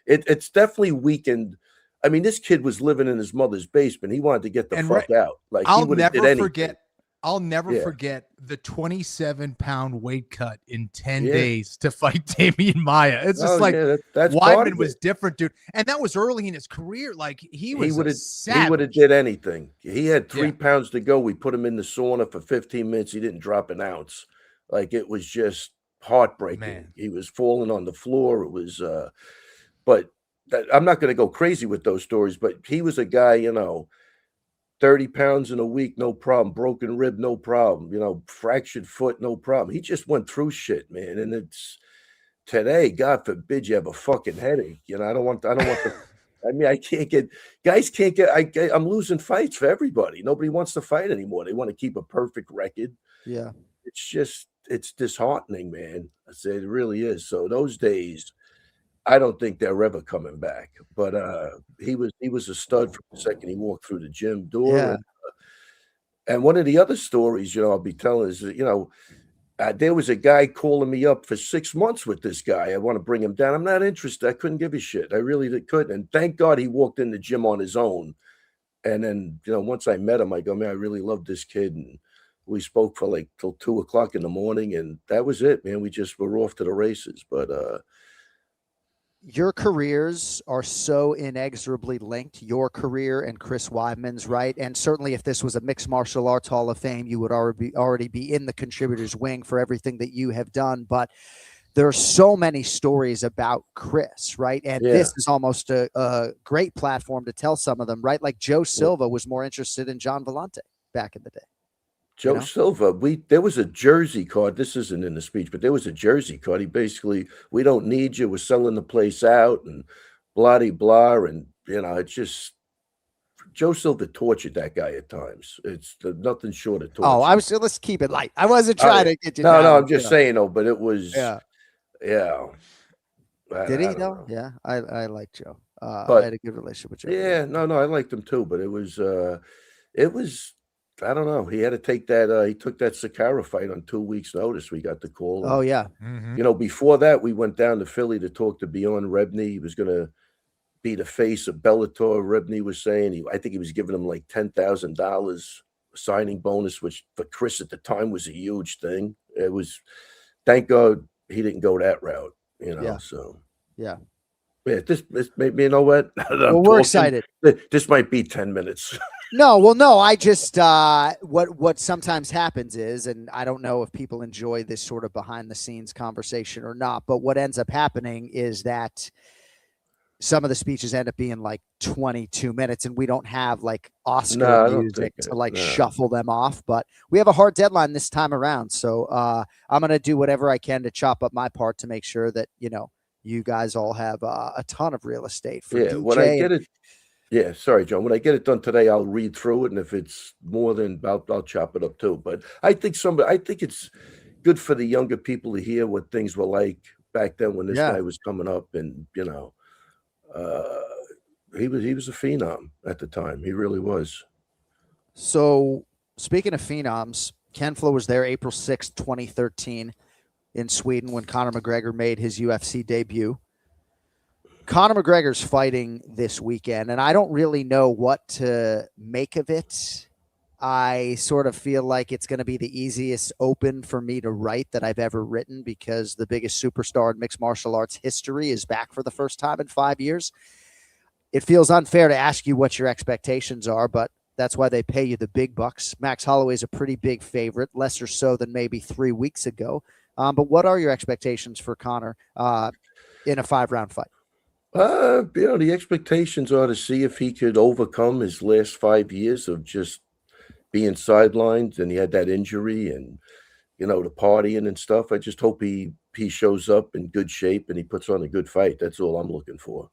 it's definitely weakened. I mean, this kid was living in his mother's basement. He wanted to get the fuck out. Like he would have did anything. I'll never forget the 27-pound weight cut in 10 days to fight Damian Maia. It's just that's Weidman was different, dude. And that was early in his career. Like he would have did anything. He had 3 pounds to go. We put him in the sauna for 15 minutes. He didn't drop an ounce. Like it was just heartbreaking. Man. He was falling on the floor. It was, but I'm not going to go crazy with those stories, but he was a guy, 30 pounds in a week, no problem. Broken rib, no problem. Fractured foot, no problem. He just went through shit, man. And it's today, God forbid you have a fucking headache. I don't want the, I mean, I can't get, guys can't get, I'm losing fights for everybody. Nobody wants to fight anymore. They want to keep a perfect record. Yeah. It's disheartening, man. I say it really is. So those days, I don't think they're ever coming back. But he was a stud from the second he walked through the gym door. Yeah. And one of the other stories, I'll be telling is that, there was a guy calling me up for 6 months with this guy. I want to bring him down. I'm not interested. I couldn't give a shit. I really couldn't. And thank God he walked in the gym on his own. And then, once I met him, I go, man, I really love this kid. And we spoke for like till 2 o'clock in the morning. And that was it, man. We just were off to the races. But, your careers are so inexorably linked, your career and Chris Weidman's, right? And certainly if this was a mixed martial arts Hall of Fame, you would already be in the contributors wing for everything that you have done. But there are so many stories about Chris, right? And this is almost a great platform to tell some of them, right? Like Joe Silva was more interested in John Vellante back in the day. Joe Silva, there was a jersey card. This isn't in the speech, but there was a jersey card. He basically, we don't need you. We're selling the place out and blah, blah. And, it's just, Joe Silva tortured that guy at times. It's nothing short of torture. Oh, let's keep it light. I wasn't trying to get you No, down, no, I'm just saying, but it was, yeah. Did he though? Yeah, I like Joe. I had a good relationship with Joe. Yeah, no, I liked him too, but it was, I don't know. He had to take that. He took that Sakara fight on 2 weeks' notice. We got the call. Oh, yeah. Before that, we went down to Philly to talk to Bjorn Rebney. He was going to be the face of Bellator. Rebney was saying, I think he was giving him like $10,000 signing bonus, which for Chris at the time was a huge thing. It was, thank God he didn't go that route, so. Yeah. Yeah, this maybe, you know what? Well, we're excited. This might be 10 minutes. No, I just what sometimes happens is, and I don't know if people enjoy this sort of behind the scenes conversation or not, but what ends up happening is that some of the speeches end up being like 22 minutes and we don't have like Oscar music to shuffle them off, but we have a hard deadline this time around. So I'm going to do whatever I can to chop up my part to make sure that, you guys all have a ton of real estate for DJ. When I get it. Yeah, sorry, John. When I get it done today, I'll read through it, and if it's more than, I'll chop it up too. But I think it's good for the younger people to hear what things were like back then when this guy was coming up, and he was a phenom at the time. He really was. So speaking of phenoms, Ken Flo was there April 6th, 2013 in Sweden when Conor McGregor made his UFC debut. Conor McGregor's fighting this weekend, and I don't really know what to make of it. I sort of feel like it's going to be the easiest open for me to write that I've ever written because the biggest superstar in mixed martial arts history is back for the first time in 5 years. It feels unfair to ask you what your expectations are, but that's why they pay you the big bucks. Max Holloway is a pretty big favorite, lesser so than maybe 3 weeks ago. But what are your expectations for Conor in a 5-round fight? The expectations are to see if he could overcome his last 5 years of just being sidelined, and he had that injury and, the partying and stuff. I just hope he shows up in good shape and he puts on a good fight. That's all I'm looking for,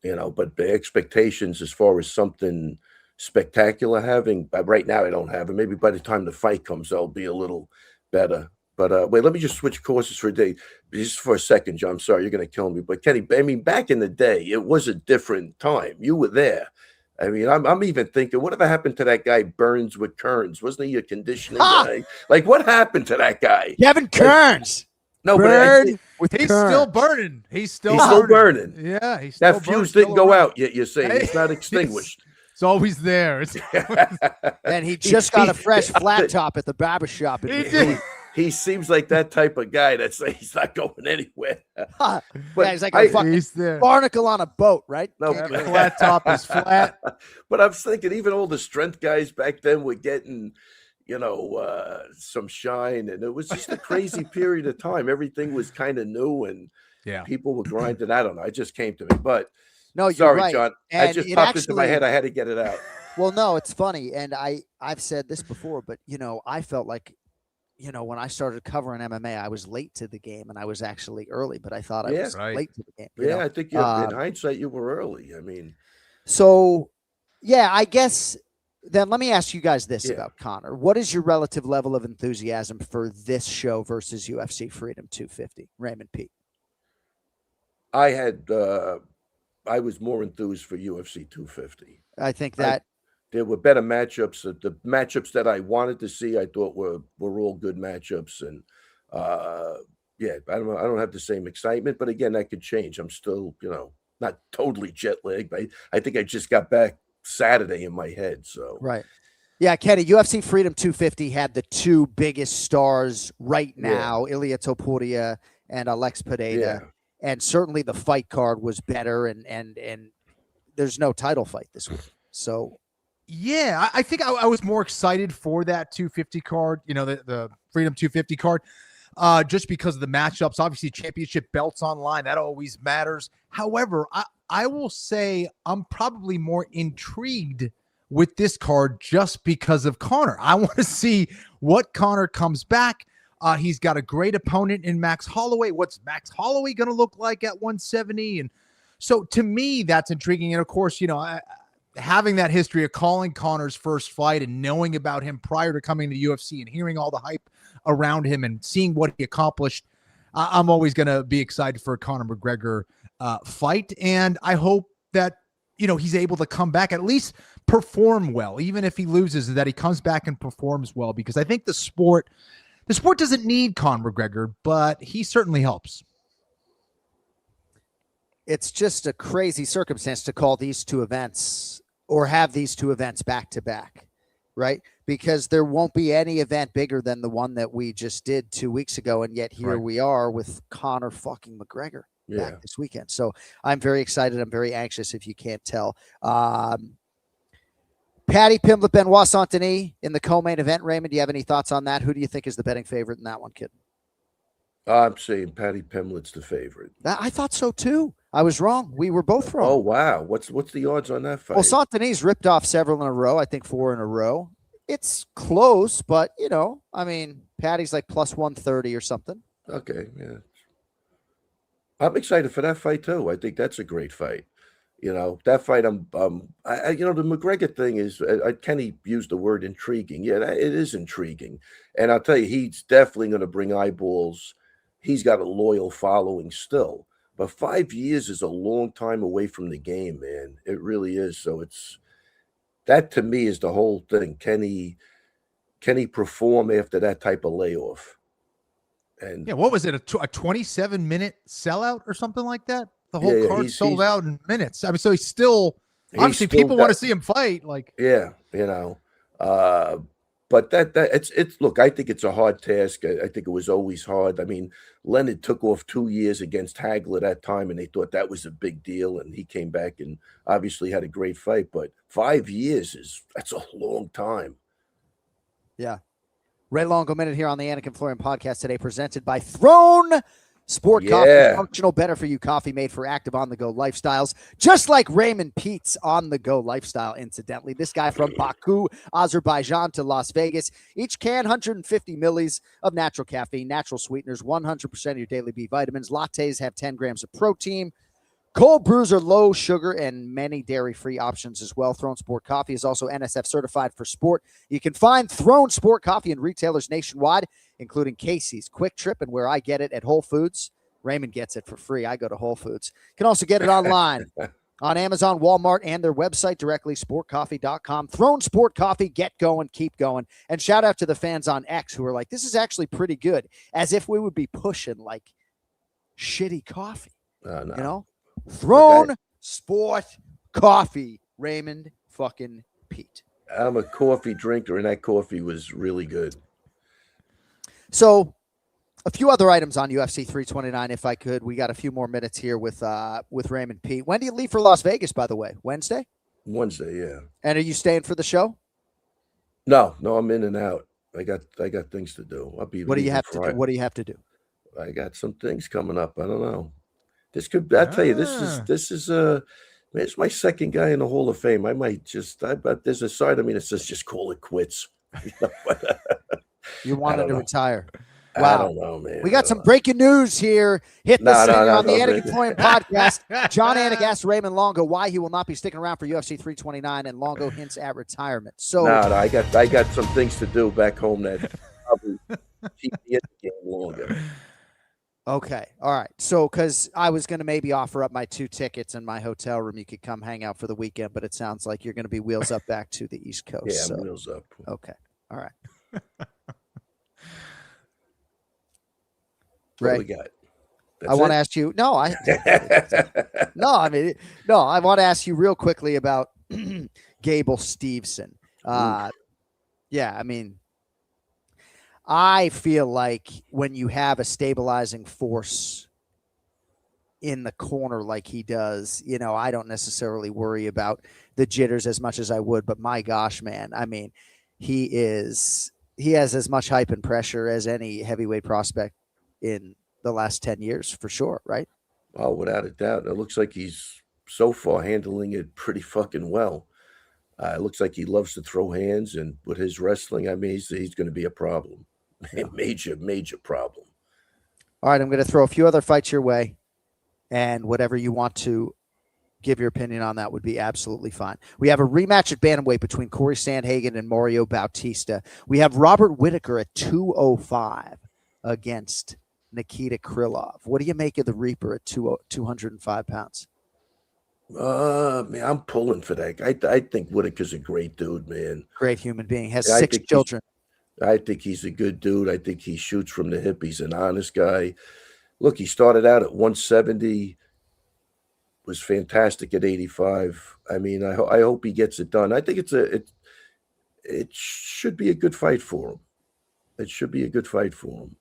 but the expectations as far as something spectacular having, right now I don't have it. Maybe by the time the fight comes, I'll be a little better. But wait, let me just switch courses for a day, just for a second, John. I'm sorry, you're going to kill me. But Kenny, I mean, back in the day, it was a different time. You were there. I mean, I'm even thinking, whatever happened to that guy Burns with Kearns? Wasn't he a conditioning guy? Like, what happened to that guy? Kevin Kearns. No, Burn but he's still burning. He's still burning. Yeah, he's still that fuse didn't go out yet. You're saying it's not extinguished. It's always there. And he just got a fresh flat top at the barbershop. He seems like that type of guy that's like he's not going anywhere. But he's like a fucking barnacle on a boat, right? No, flat top is flat. But I'm thinking even all the strength guys back then were getting, some shine, and it was just a crazy period of time. Everything was kind of new, and people were grinding. I don't know. It just came to me, but no, you're sorry, right. John. And I just popped into my head. I had to get it out. Well, no, it's funny, and I've said this before, but I felt like, when I started covering MMA, I was late to the game, and I was actually early, but I thought I was late to the game. I think in hindsight, you were early. I mean, so I guess then let me ask you guys this about Conor. What is your relative level of enthusiasm for this show versus UFC Freedom 250? Raymond Pete. I was more enthused for UFC 250. I think that there were better matchups. The matchups that I wanted to see, I thought were all good matchups. And I don't have the same excitement, but again, that could change. I'm still, not totally jet lagged. I think I just got back Saturday in my head. So right. Yeah, Kenny, UFC Freedom 250 had the two biggest stars right now, Ilia Topuria and Alex Pereira. And certainly the fight card was better, and there's no title fight this week. So yeah, I think I was more excited for that 250 card, the Freedom 250 card, just because of the matchups. Obviously, championship belts online, that always matters. However, I will say I'm probably more intrigued with this card just because of Conor. I want to see what Conor comes back. He's got a great opponent in Max Holloway. What's Max Holloway going to look like at 170? And so to me, that's intriguing. And of course, having that history of calling Conor's first fight and knowing about him prior to coming to UFC and hearing all the hype around him and seeing what he accomplished, I'm always going to be excited for a Conor McGregor fight. And I hope that, he's able to come back, at least perform well, even if he loses, that he comes back and performs well, because I think the sport doesn't need Conor McGregor, but he certainly helps. It's just a crazy circumstance to call these two events or have these two events back to back, right? Because there won't be any event bigger than the one that we just did 2 weeks ago. And yet here we are with Conor fucking McGregor back this weekend. So I'm very excited. I'm very anxious, if you can't tell. Patty Pimblett, Benoit Saint-Denis in the co-main event. Raymond, do you have any thoughts on that? Who do you think is the betting favorite in that one, kid? I'm saying Patty Pimblett's the favorite. I thought so too. I was wrong. We were both wrong. Oh, wow. What's the odds on that fight? Well, Saint-Denis ripped off several in a row. I think 4 in a row. It's close, but, Patty's like plus 130 or something. Okay, yeah. I'm excited for that fight too. I think that's a great fight. That fight, the McGregor thing is, Kenny used the word intriguing. Yeah, it is intriguing. And I'll tell you, he's definitely going to bring eyeballs. He's got a loyal following still. But 5 years is a long time away from the game, man. It really is. So that to me is the whole thing. Can he perform after that type of layoff? And yeah, what was it? A 27-minute sellout or something like that? The whole card sold out in minutes. I mean, so he's obviously people want to see him fight. Like, yeah, but it's look, I think it's a hard task. I think it was always hard. I mean, Leonard took off 2 years against Hagler that time, and they thought that was a big deal. And he came back and obviously had a great fight. But 5 years that's a long time. Yeah. Red Longo Minute here on the Anik and Florian podcast today, presented by Throne Sport Coffee, functional, better for you coffee made for active on-the-go lifestyles, just like Raymond Pete's on-the-go lifestyle, incidentally. This guy from Baku, Azerbaijan to Las Vegas. Each can, 150 millis of natural caffeine, natural sweeteners, 100% of your daily B vitamins. Lattes have 10 grams of protein. Cold brews are low sugar and many dairy-free options as well. Throne Sport Coffee is also NSF certified for sport. You can find Throne Sport Coffee in retailers nationwide, including Casey's, Quick Trip, and where I get it at Whole Foods. Raymond gets it for free. I go to Whole Foods. You can also get it online on Amazon, Walmart, and their website directly, sportcoffee.com. Throne Sport Coffee, get going, keep going. And shout out to the fans on X who are like, this is actually pretty good, as if we would be pushing like shitty coffee. No. Throne Sport Coffee, Raymond fucking Pete. I'm a coffee drinker, and that coffee was really good. So a few other items on UFC 329, if I could. We got a few more minutes here with Raymond Pete. When do you leave for Las Vegas, by the way? Wednesday? Wednesday, yeah. And are you staying for the show? No, I'm in and out. I got things to do. I'll be. What do you have to do? What do you have to do? I got some things coming up. I don't know. This could. I tell you, this is it's my second guy in the Hall of Fame. I might but there's a side of me that says just call it quits. You wanted to retire. Wow. I don't know, man. We got some breaking news here. Hit the singer on the Anik and Florian podcast. John Anik asked Raymond Longo why he will not be sticking around for UFC 329, and Longo hints at retirement. So no, I got some things to do back home that probably keep me in the game longer. Okay. All right. So, because I was going to maybe offer up my 2 tickets in my hotel room. You could come hang out for the weekend, but it sounds like you're going to be wheels up back to the East Coast. Yeah, so. wheels up. Okay. All right. What do we got? I want to ask you. No, I want to ask you real quickly about Gable Steveson. Yeah, I mean, I feel like when you have a stabilizing force in the corner like he does, you know, I don't necessarily worry about the jitters as much as I would, but my gosh, man, I mean, he has as much hype and pressure as any heavyweight prospect in the last 10 years for sure. Right. Oh, without a doubt. It looks like he's so far handling it pretty fucking well. It looks like he loves to throw hands, and with his wrestling, I mean, he's going to be a problem. Yeah. Major problem. All right, I'm going to throw a few other fights your way, and whatever you want to give your opinion on that would be absolutely fine. We have a rematch at bantamweight between Corey Sandhagen and Mario Bautista. We have Robert Whittaker at 205 against Nikita Krylov. What do you make of the Reaper at 205 pounds? Man, I'm pulling for that. I think Whittaker's a great dude, man. Great human being. Has 6 children. I think he's a good dude. I think he shoots from the hip. He's an honest guy. Look, he started out at 170, was fantastic at 85. I mean, I hope he gets it done. I think it should be a good fight for him. It should be a good fight for him.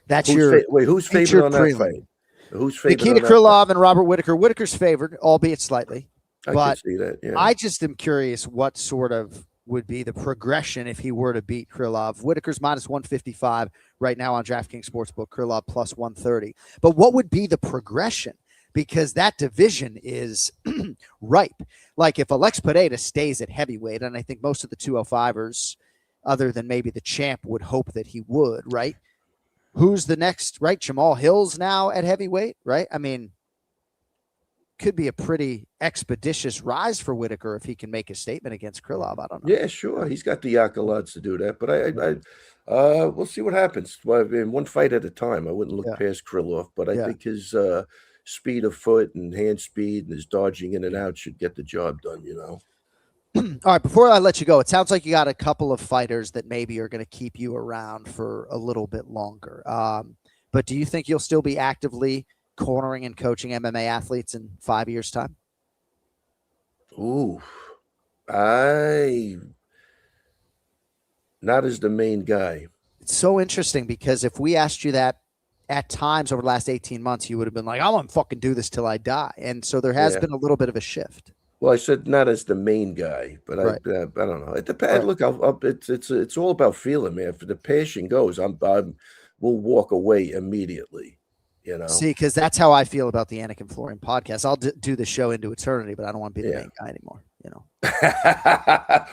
That's who's favored on that fight? Who's favored? Nikita Krylov and Robert Whittaker. Whittaker's favored, albeit slightly. I can see that. Yeah. I just am curious what sort of would be the progression if he were to beat Krylov. Whittaker's minus 155 right now on DraftKings Sportsbook. Krylov plus 130. But what would be the progression? Because that division is ripe. Like if Alex Pereira stays at heavyweight, and I think most of the 205ers, other than maybe the champ, would hope that he would, right? Who's the next, right? Jamal Hill's now at heavyweight, right? I mean, could be a pretty expeditious rise for Whittaker if he can make a statement against Krylov. I don't know. Yeah, sure. He's got the accolades to do that, but we'll see what happens. Well, I mean, one fight at a time. I wouldn't look past Krylov, but I think his speed of foot and hand speed and his dodging in and out should get the job done, you know? All right, before I let you go, it sounds like you got a couple of fighters that maybe are going to keep you around for a little bit longer. But do you think you'll still be actively cornering and coaching MMA athletes in 5 years' time? Ooh, not as the main guy. It's so interesting because if we asked you that at times over the last 18 months, you would have been like, I want to fucking do this till I die. And so there has been a little bit of a shift. Well, I said not as the main guy, but I don't know. It depends. Look, it's all about feeling, man. If the passion goes, we'll walk away immediately. You know, see, because that's how I feel about the Anik and Florian podcast. I'll do the show into eternity, but I don't want to be the main guy anymore. You know.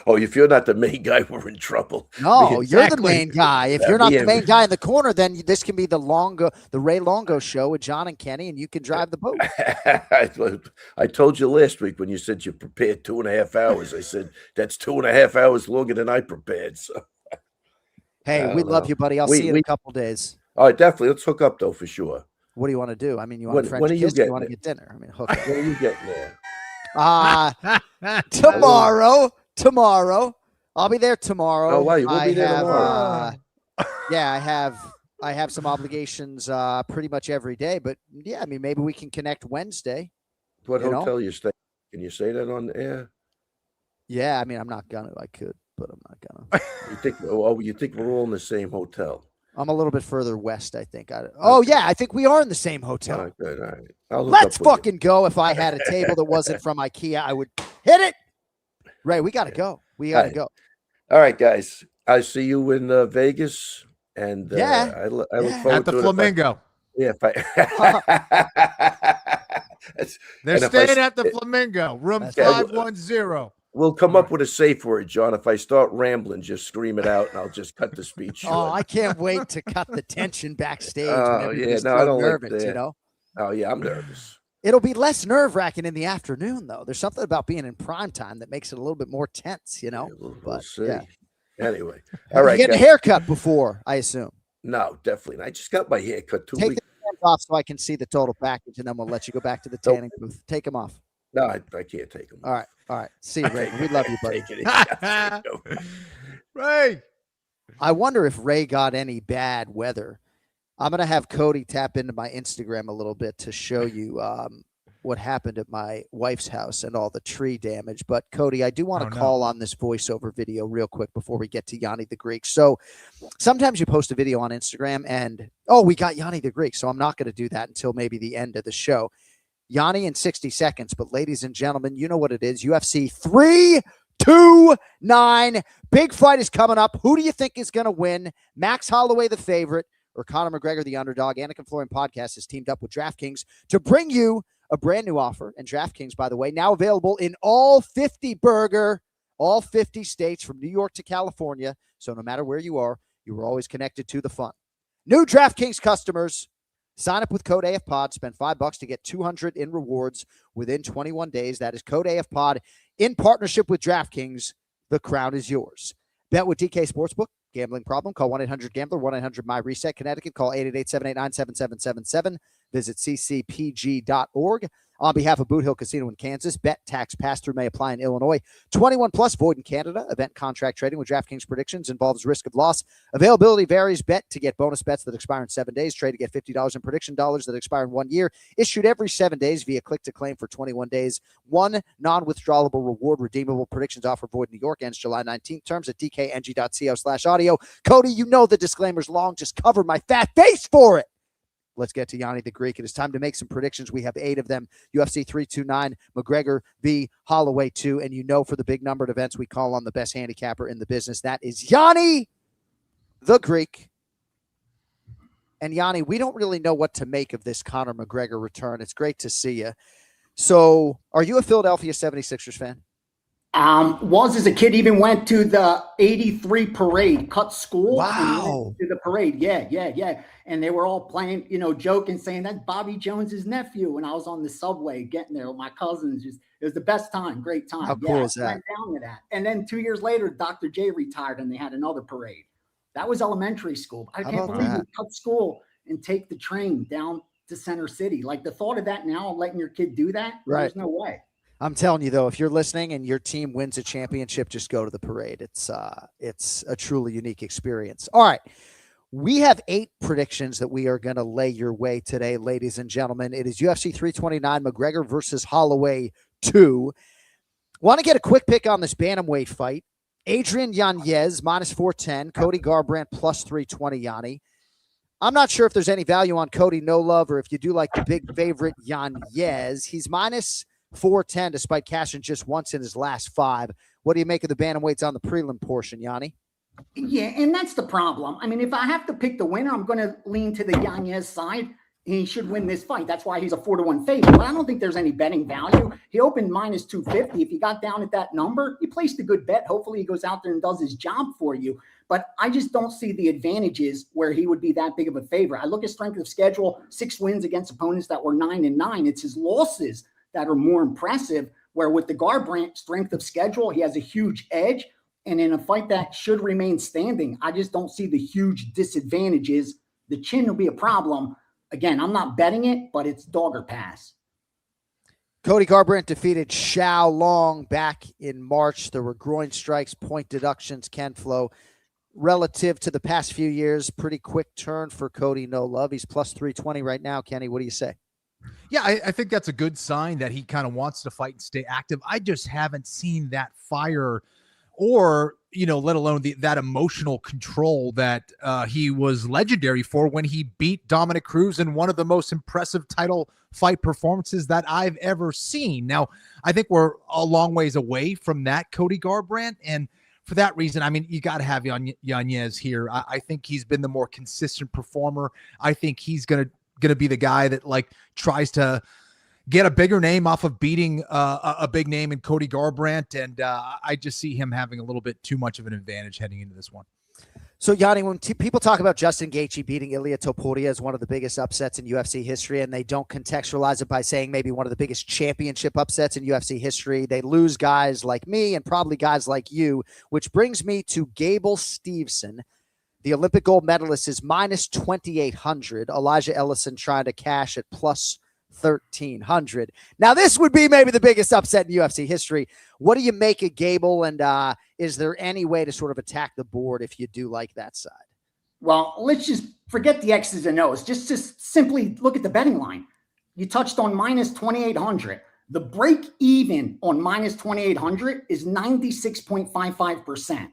Oh, if you're not the main guy, we're in trouble. No, you're the main guy. If you're not the main guy in the corner, then this can be the Ray Longo show with John and Kenny, and you can drive the boat. I told you last week when you said you prepared 2.5 hours. I said that's 2.5 hours longer than I prepared. So, hey, we love you, buddy. I'll see you in a couple days. All right, definitely. Let's hook up though for sure. What do you want to do? I mean, you want French kiss? You want to get dinner? I mean, hook up. When are you getting there? Tomorrow. I'll be there tomorrow. Oh, wow, you will be there tomorrow. Yeah, I have some obligations pretty much every day, but yeah, I mean, maybe we can connect Wednesday. What hotel you stay? Can you say that on the air? Yeah, I mean, I'm not gonna. I could, but I'm not gonna. You think we're all in the same hotel? I'm a little bit further west, I think. I think we are in the same hotel. All right, good. All right. Let's fucking go. If I had a table that wasn't from IKEA, I would hit it. Ray, we got to go. We got to go. All right, guys. I see you in Vegas. And I look forward at the to Flamingo. They're staying at the Flamingo, room 510. We'll come up with a safe word, John. If I start rambling, just scream it out, and I'll just cut the speech short. Oh, I can't wait to cut the tension backstage. Oh, yeah. No, I don't nervous, like that. You know? Oh, yeah, I'm nervous. It'll be less nerve-wracking in the afternoon, though. There's something about being in prime time that makes it a little bit more tense, you know? We'll but see. Yeah. Anyway. All right, you get a haircut before, I assume. No, definitely not. I just got my hair cut 2 Take weeks. the hands off so I can see the total package, and then we'll let you go back to the tanning booth. Take them off. No, I can't take them. All right. See you, Ray. We love you, buddy. Ray. I wonder if Ray got any bad weather. I'm going to have Cody tap into my Instagram a little bit to show you what happened at my wife's house and all the tree damage. But Cody, I do want to call on this voiceover video real quick before we get to Gianni the Greek. So sometimes you post a video on Instagram and, oh, we got Gianni the Greek. So I'm not going to do that until maybe the end of the show. Gianni in 60 seconds. But ladies and gentlemen, you know what it is. UFC 329. Big fight is coming up. Who do you think is going to win? Max Holloway, the favorite, or Conor McGregor, the underdog? Anik and Florian podcast has teamed up with DraftKings to bring you a brand new offer. And DraftKings, by the way, now available in all 50 all 50 states from New York to California. So no matter where you are always connected to the fun. New DraftKings customers, sign up with code AFPOD, spend $5 to get $200 in rewards within 21 days. That is code AFPOD in partnership with DraftKings. The crown is yours. Bet with DK Sportsbook. Gambling problem? Call 1-800-GAMBLER, 1-800-MY-RESET. Connecticut, call 888-789-7777. Visit ccpg.org. On behalf of Boot Hill Casino in Kansas, bet, tax, pass-through may apply in Illinois. 21 plus, void in Canada. Event contract trading with DraftKings predictions involves risk of loss. Availability varies. Bet to get bonus bets that expire in 7 days. Trade to get $50 in prediction dollars that expire in 1 year. Issued every 7 days via click to claim for 21 days. One non-withdrawable reward redeemable predictions offer void in New York ends July 19th. Terms at dkng.co/audio. Cody, you know the disclaimer's long. Just cover my fat face for it. Let's get to Gianni the Greek. It is time to make some predictions. We have 8 of them. UFC 329, McGregor v. Holloway II. And you know for the big numbered events, we call on the best handicapper in the business. That is Gianni the Greek. And Gianni, we don't really know what to make of this Conor McGregor return. It's great to see you. So are you a Philadelphia 76ers fan? Was as a kid, even went to the 83 parade, cut school. Wow. To the parade. Yeah. And they were all playing, joking, saying that's Bobby Jones's nephew. And I was on the subway getting there with my cousins. It was the best time. Great time. How cool is that? Went down to that. And then 2 years later, Dr. J retired and they had another parade. That was elementary school. I can't believe you cut school and take the train down to Center City. Like the thought of that now, letting your kid do that, right. There's no way. I'm telling you, though, if you're listening and your team wins a championship, just go to the parade. It's a truly unique experience. All right. We have 8 predictions that we are going to lay your way today, ladies and gentlemen. It is UFC 329, McGregor versus Holloway II. Want to get a quick pick on this bantamweight fight. Adrian Yanez, minus 410. Cody Garbrandt, plus 320, Yanni. I'm not sure if there's any value on Cody No Love or if you do like the big favorite Yanez. He's minus 410 despite cashing just once in his last 5. What do you make of the bantamweights on the prelim portion, Yanni? Yeah, and that's the problem. I mean, if I have to pick the winner, I'm going to lean to the Yanez side. He should win this fight. That's why he's a 4-1 favorite. But I don't think there's any betting value. He opened minus 250. If he got down at that number, he placed a good bet. Hopefully he goes out there and does his job for you. But I just don't see the advantages where he would be that big of a favorite. I look at strength of schedule, 6 wins against opponents that were 9-9. It's his losses that are more impressive, where with the Garbrandt strength of schedule, he has a huge edge. And in a fight that should remain standing, I just don't see the huge disadvantages. The chin will be a problem. Again, I'm not betting it, but it's dog or pass. Cody Garbrandt defeated Xiao Long back in March. There were groin strikes, point deductions, can flow. Relative to the past few years, pretty quick turn for Cody No Love. He's plus 320 right now. Kenny, what do you say? Yeah, I think that's a good sign that he kind of wants to fight and stay active. I just haven't seen that fire or, let alone that emotional control that he was legendary for when he beat Dominic Cruz in one of the most impressive title fight performances that I've ever seen. Now, I think we're a long ways away from that, Cody Garbrandt. And for that reason, I mean, you got to have Yanez here. I think he's been the more consistent performer. I think he's going to be the guy that tries to get a bigger name off of beating a big name in Cody Garbrandt. And I just see him having a little bit too much of an advantage heading into this one. So, Yanni, when people talk about Justin Gaethje beating Ilia Topuria as one of the biggest upsets in UFC history, and they don't contextualize it by saying maybe one of the biggest championship upsets in UFC history, they lose guys like me and probably guys like you, which brings me to Gable Steveson. The Olympic gold medalist is minus 2,800. Elijah Ellison trying to cash at plus 1,300. Now, this would be maybe the biggest upset in UFC history. What do you make of Gable, and is there any way to sort of attack the board if you do like that side? Well, let's just forget the X's and O's. Just simply look at the betting line. you touched on minus 2,800. The break even on minus 2,800 is 96.55%.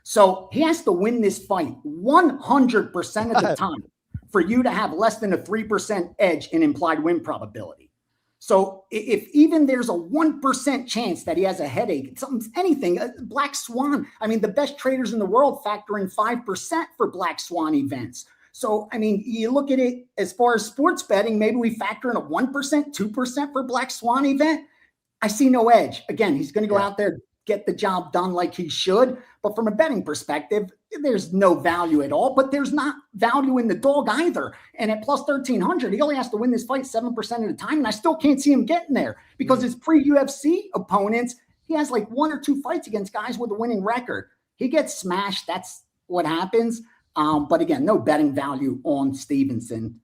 So he has to win this fight 100% of the time for you to have less than a 3% edge in implied win probability. So if even there's a 1% chance that he has a headache, anything, a black swan, I mean, the best traders in the world factor in 5% for black swan events. So, I mean, you look at it as far as sports betting, maybe we factor in a 1%, 2% for black swan event. I see no edge. Again, he's going to go out there, get the job done like he should. But from a betting perspective, there's no value at all, but there's not value in the dog either. And at plus 1,300, he only has to win this fight 7% of the time. And I still can't see him getting there because his pre-UFC opponents, he has like 1 or 2 fights against guys with a winning record. He gets smashed. That's what happens. But again, no betting value on Stevenson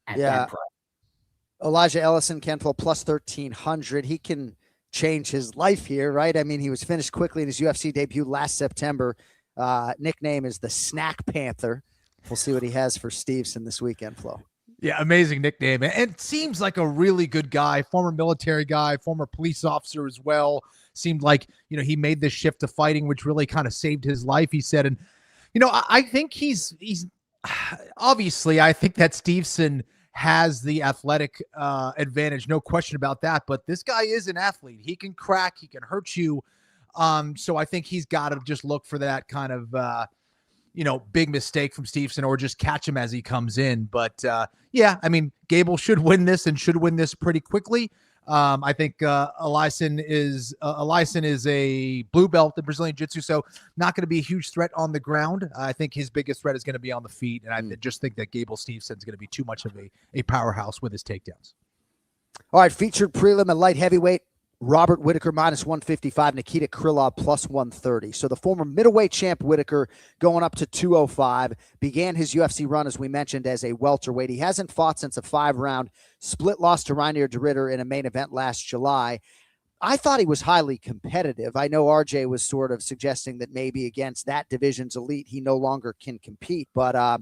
at that price. Elijah Ellison, Ken Flo, plus 1,300. He can change his life here, right? I mean, he was finished quickly in his UFC debut last September. Nickname is the Snack Panther. We'll see what he has for Stevenson this weekend, Flo. Yeah, amazing nickname. And it seems like a really good guy, former military guy, former police officer as well. Seemed like, he made this shift to fighting, which really kind of saved his life, he said. And, I think he's obviously, I think that Stevenson has the athletic advantage, no question about that. But this guy is an athlete. He can crack, he can hurt you. So I think he's got to just look for that kind of, big mistake from Stevenson or just catch him as he comes in. But yeah, I mean, Gable should win this and should win this pretty quickly. I think Ellison is a blue belt in Brazilian Jiu-Jitsu, so not going to be a huge threat on the ground. I think his biggest threat is going to be on the feet, and I just think that Gable Stevenson is going to be too much of a powerhouse with his takedowns. All right, featured prelim at light heavyweight. Robert Whittaker minus 155, Nikita Krylov plus 130. So the former middleweight champ Whittaker going up to 205, began his UFC run, as we mentioned, as a welterweight. He hasn't fought since a 5-round split loss to Reinier de Ridder in a main event last July. I thought he was highly competitive. I know RJ was sort of suggesting that maybe against that division's elite, he no longer can compete. But, I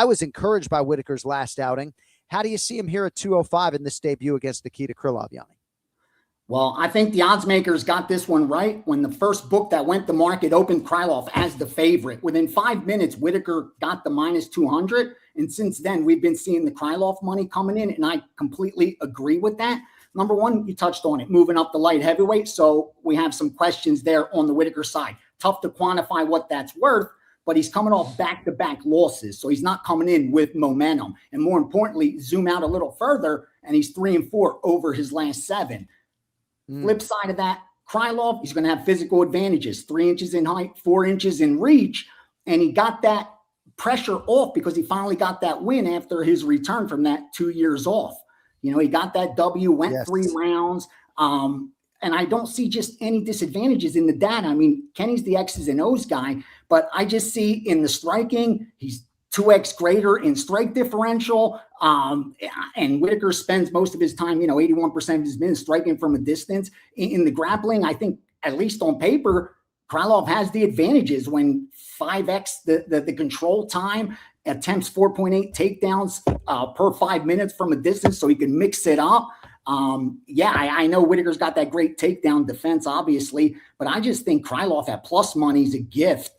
was encouraged by Whittaker's last outing. How do you see him here at 205 in this debut against Nikita Krylov, Yanni? Well, I think the odds makers got this one right. When the first book that went to market opened Krylov as the favorite, within 5 minutes, Whittaker got the minus 200. And since then, we've been seeing the Krylov money coming in, and I completely agree with that. Number one, you touched on it, moving up the light heavyweight. So we have some questions there on the Whittaker side. Tough to quantify what that's worth, but he's coming off back-to-back losses. So he's not coming in with momentum. And more importantly, zoom out a little further, and he's 3-4 over his last 7. Flip side of that, Krylov, he's going to have physical advantages, 3 inches in height, 4 inches in reach. And he got that pressure off because he finally got that win after his return from that 2 years off. He got that W, went 3 rounds. And I don't see just any disadvantages in the data. I mean, Kenny's the X's and O's guy, but I just see in the striking, he's 2x greater in strike differential. And Whittaker spends most of his time, 81% of his minutes striking from a distance. In the grappling, I think, at least on paper, Krylov has the advantages when 5x the control time, attempts 4.8 takedowns per 5 minutes from a distance, so he can mix it up. I know Whittaker's got that great takedown defense, obviously, but I just think Krylov at plus money is a gift.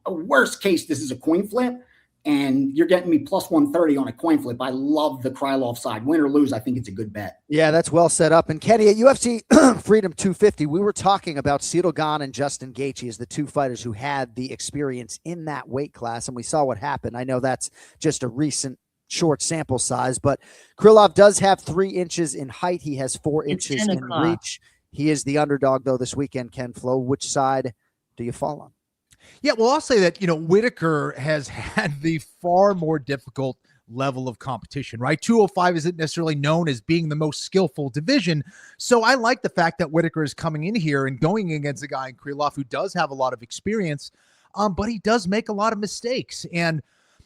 Worst case, this is a coin flip. And you're getting me plus 130 on a coin flip. I love the Krylov side. Win or lose, I think it's a good bet. Yeah, that's well set up. And Kenny, at UFC Freedom 250, we were talking about Cedal Gane and Justin Gaethje as the 2 fighters who had the experience in that weight class, and we saw what happened. I know that's just a recent short sample size, but Krylov does have 3 inches in height. He has 4 inches in reach. He is the underdog, though, this weekend, Ken Flo. Which side do you fall on? Yeah, well, I'll say that, Whittaker has had the far more difficult level of competition, right? 205 isn't necessarily known as being the most skillful division. So I like the fact that Whittaker is coming in here and going against a guy in Krylov who does have a lot of experience, but he does make a lot of mistakes. And,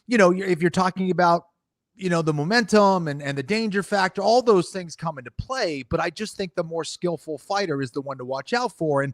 if you're talking about, the momentum and the danger factor, all those things come into play. But I just think the more skillful fighter is the one to watch out for. And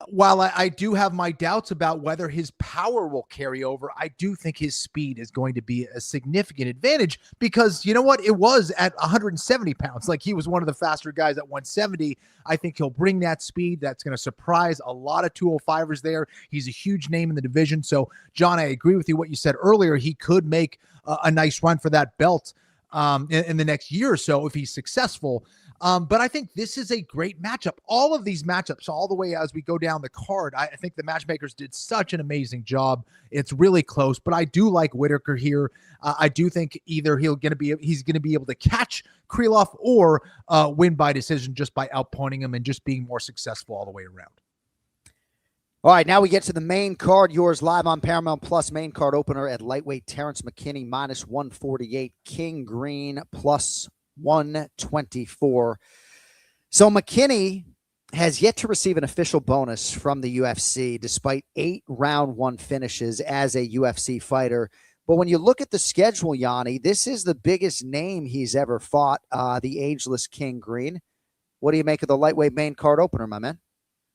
while I do have my doubts about whether his power will carry over, I do think his speed is going to be a significant advantage because you know what? It was at 170 pounds. Like he was one of the faster guys at 170. I think he'll bring that speed. That's going to surprise a lot of 205ers there. He's a huge name in the division. So, John, I agree with you what you said earlier. He could make a nice run for that belt in the next year or so if he's successful. But I think this is a great matchup. All of these matchups, all the way as we go down the card, I think the matchmakers did such an amazing job. It's really close, but I do like Whitaker here. I do think either he's going to be able to catch Krylov or win by decision just by outpointing him and just being more successful all the way around. All right, now we get to the main card. Yours live on Paramount Plus. Main card opener at lightweight. Terrence McKinney minus 148. King Green plus 124. So McKinney has yet to receive an official bonus from the UFC despite 8 round 1 finishes as a UFC fighter. But when you look at the schedule, Yanni, this is the biggest name he's ever fought, the ageless King Green. What do you make of the lightweight main card opener, my man?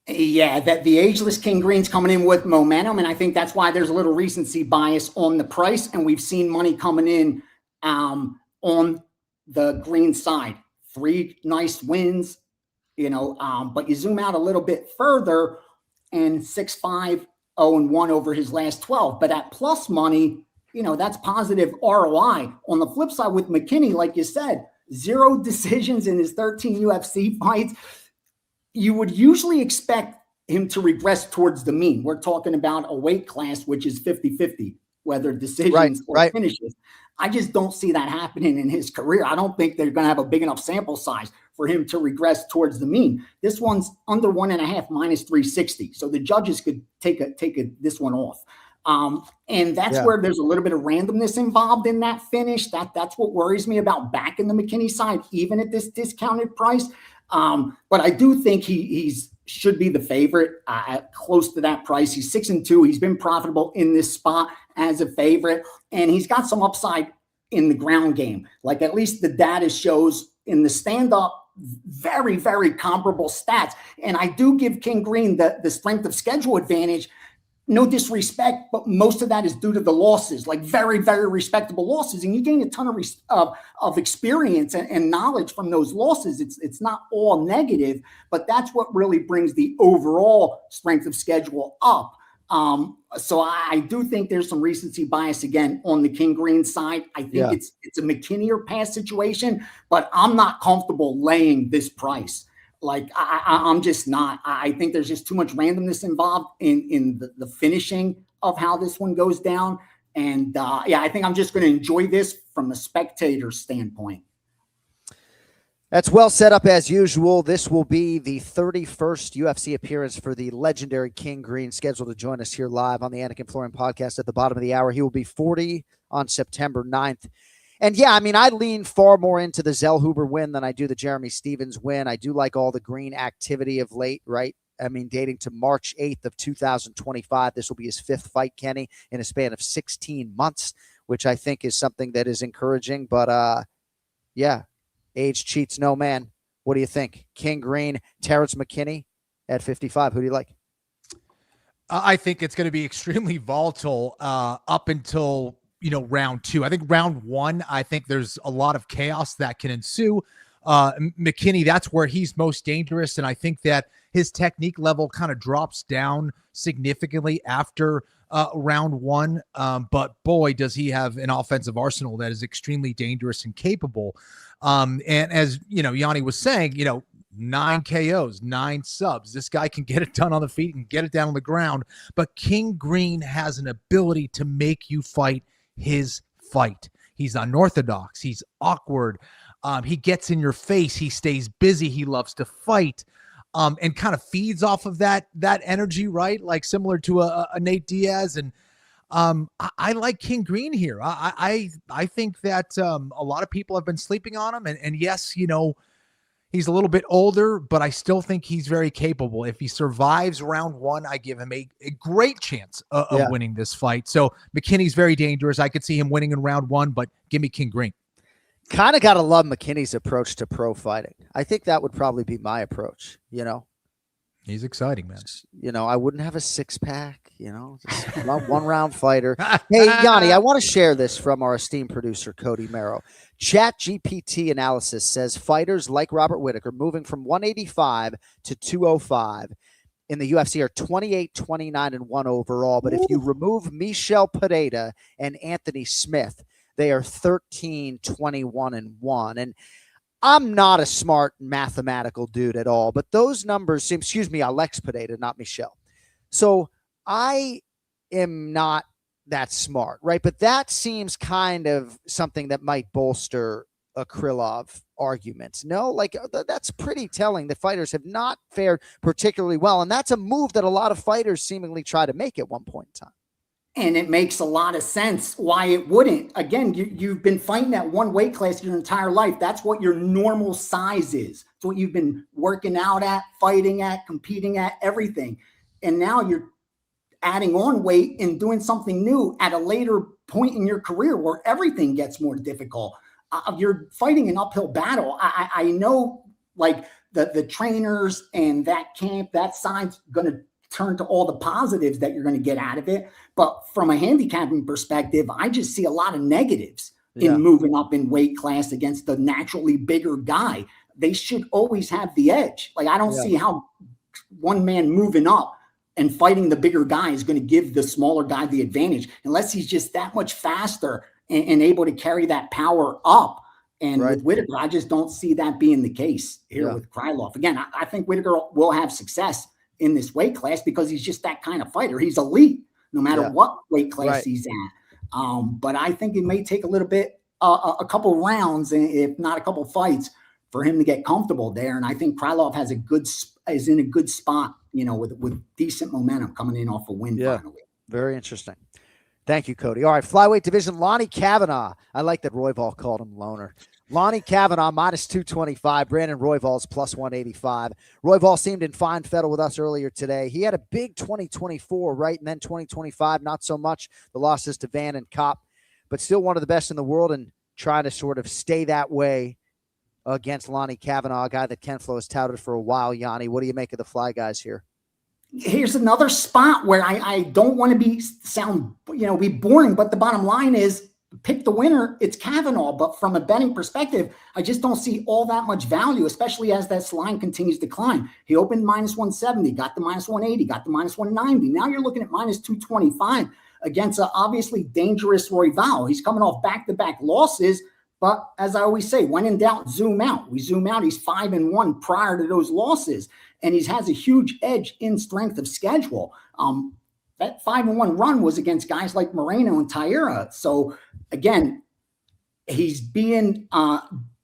Yeah, that the ageless King Green's coming in with momentum, and I think that's why there's a little recency bias on the price, and we've seen money coming in on the Green side. 3 nice wins, but you zoom out a little bit further, and 6-5, 0-1 over his last 12. But at plus money, that's positive ROI. On the flip side with McKinney, like you said, 0 decisions in his 13 UFC fights. You would usually expect him to regress towards the mean. We're talking about a weight class, which is 50-50, whether decisions or finishes. I just don't see that happening in his career. I don't think they're going to have a big enough sample size for him to regress towards the mean. This one's under 1.5 minus 360. So the judges could take this one off. And that's where there's a little bit of randomness involved in that finish. That's what worries me about backing the McKinney side, even at this discounted price. But I do think he's should be the favorite at close to that price. He's 6-2. He's been profitable in this spot as a favorite, and he's got some upside in the ground game. Like at least the data shows in the stand-up very, very comparable stats. And I do give King Green the strength of schedule advantage. No disrespect, but most of that is due to the losses, like very, very respectable losses. And you gain a ton of experience and knowledge from those losses. It's not all negative, but that's what really brings the overall strength of schedule up. So I do think there's some recency bias again on the King Green side. I think it's a McKinney or pass situation, but I'm not comfortable laying this price. Like I'm just not. I think there's just too much randomness involved in the finishing of how this one goes down. And I think I'm just going to enjoy this from a spectator standpoint. That's well set up as usual. This will be the 31st UFC appearance for the legendary King Green, scheduled to join us here live on the Anik and Florian podcast at the bottom of the hour. He will be 40 on September 9th. And yeah, I mean, I lean far more into the Zellhuber win than I do the Jeremy Stevens win. I do like all the Green activity of late, right? I mean, dating to March 8th of 2025. This will be his 5th fight, Kenny, in a span of 16 months, which I think is something that is encouraging. But yeah, age cheats no man. What do you think? King Green, Terrence McKinney at 55. Who do you like? I think it's going to be extremely volatile up until round 2. I think round 1, I think there's a lot of chaos that can ensue. McKinney, that's where he's most dangerous. And I think that his technique level kind of drops down significantly after round 1. But boy, does he have an offensive arsenal that is extremely dangerous and capable. And as Yanni was saying, 9 KOs, 9 subs. This guy can get it done on the feet and get it down on the ground. But King Green has an ability to make you fight his fight. He's unorthodox. He's awkward. He gets in your face. He stays busy. He loves to fight, and kind of feeds off of that energy, right? Like similar to a Nate Diaz. And I like King Green here. I think that a lot of people have been sleeping on him, and yes, he's a little bit older, but I still think he's very capable. If he survives round 1, I give him a great chance of winning this fight. So McKinney's very dangerous. I could see him winning in round 1, but give me King Green. Kind of got to love McKinney's approach to pro fighting. I think that would probably be my approach, He's exciting, man. You know, I wouldn't have a six-pack, you know, just one-round fighter. Hey, Yanni, I want to share this from our esteemed producer, Cody Merrow. ChatGPT analysis says fighters like Robert Whittaker moving from 185 to 205 in the UFC are 28, 29, and 1 overall. But if you remove Michel Pereira and Anthony Smith, they are 13, 21, and 1. And I'm not a smart mathematical dude at all, but those numbers seem, excuse me, Alex Pereira, not Michel. So I am not that smart, right? But that seems kind of something that might bolster a Krylov argument. No, like that's pretty telling that fighters have not fared particularly well. And that's a move that a lot of fighters seemingly try to make at one point in time. And it makes a lot of sense why it wouldn't. Again, you've been fighting at one weight class your entire life. That's what your normal size is. It's what you've been working out at, fighting at, competing at, everything. And now you're adding on weight and doing something new at a later point in your career where everything gets more difficult. You're fighting an uphill battle. I know, like, the trainers and that camp, that side's going to turn to all the positives that you're going to get out of it. But from a handicapping perspective, I just see a lot of negatives in moving up in weight class against the naturally bigger guy. They should always have the edge. Like, I don't see how one man moving up and fighting the bigger guy is going to give the smaller guy the advantage unless he's just that much faster and able to carry that power up. And with Whittaker, I just don't see that being the case here with Krylov. Again, I think Whittaker will have success in this weight class because he's just that kind of fighter. He's elite no matter what weight class he's at. But I think it may take a little bit, a couple rounds, if not a couple fights, for him to get comfortable there. And I think Krylov is in a good spot, you know, with decent momentum coming in off a win finally. Very interesting. Thank you, Cody. All right, flyweight division, Lone'er Kavanagh. I like that Royval called him Loner. Lone'er Kavanagh, minus 225. Brandon Royval's plus 185. Royval seemed in fine fettle with us earlier today. He had a big 2024, right? And then 2025, not so much. The losses to Van and Kopp, but still one of the best in the world and trying to sort of stay that way against Lone'er Kavanagh, a guy that Ken Flo has touted for a while. Yanni, what do you make of the Fly guys here? Here's another spot where I don't want to be boring, but the bottom line is pick the winner. It's Kavanagh. But from a betting perspective, I just don't see all that much value, especially as that line continues to climb. He opened minus 170, got the minus 180, got the minus 190. Now you're looking at minus 225 against an obviously dangerous Royval. He's coming off back-to-back losses. But as I always say, when in doubt, zoom out. We zoom out. He's 5-1 prior to those losses. And he has a huge edge in strength of schedule. That 5-1 run was against guys like Moreno and Taira. So again, he's being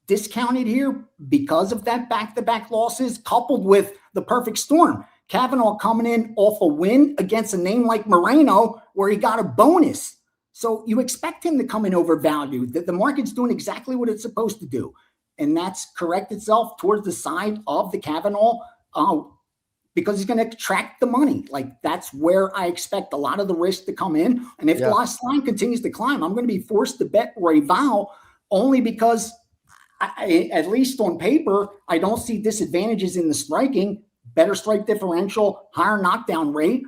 discounted here because of that back-to-back losses, coupled with the perfect storm. Kavanagh coming in off a win against a name like Moreno, where he got a bonus. So you expect him to come in overvalued. The market's doing exactly what it's supposed to do. And that's correct itself towards the side of the Kavanagh. Because he's going to attract the money. Like, that's where I expect a lot of the risk to come in. And if the last line continues to climb, I'm going to be forced to bet Royval only because, at least on paper, I don't see disadvantages in the striking, better strike differential, higher knockdown rate.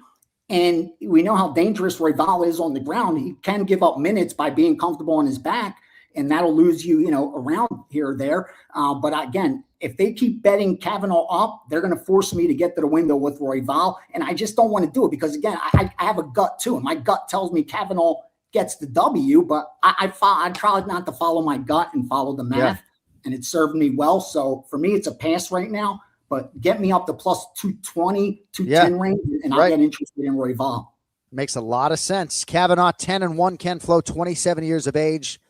And we know how dangerous Royval is on the ground. He can give up minutes by being comfortable on his back, and that'll lose you, around here or there. But again, if they keep betting Kavanagh up, they're going to force me to get to the window with Royval. And I just don't want to do it because, again, I have a gut too. And my gut tells me Kavanagh gets the W, but I tried not to follow my gut and follow the math, and it served me well. So for me, it's a pass right now, but get me up to plus 220, 210 range, and I'll get interested in Royval. Makes a lot of sense. Kavanagh, 10-1, Ken Flo, 27 years of age.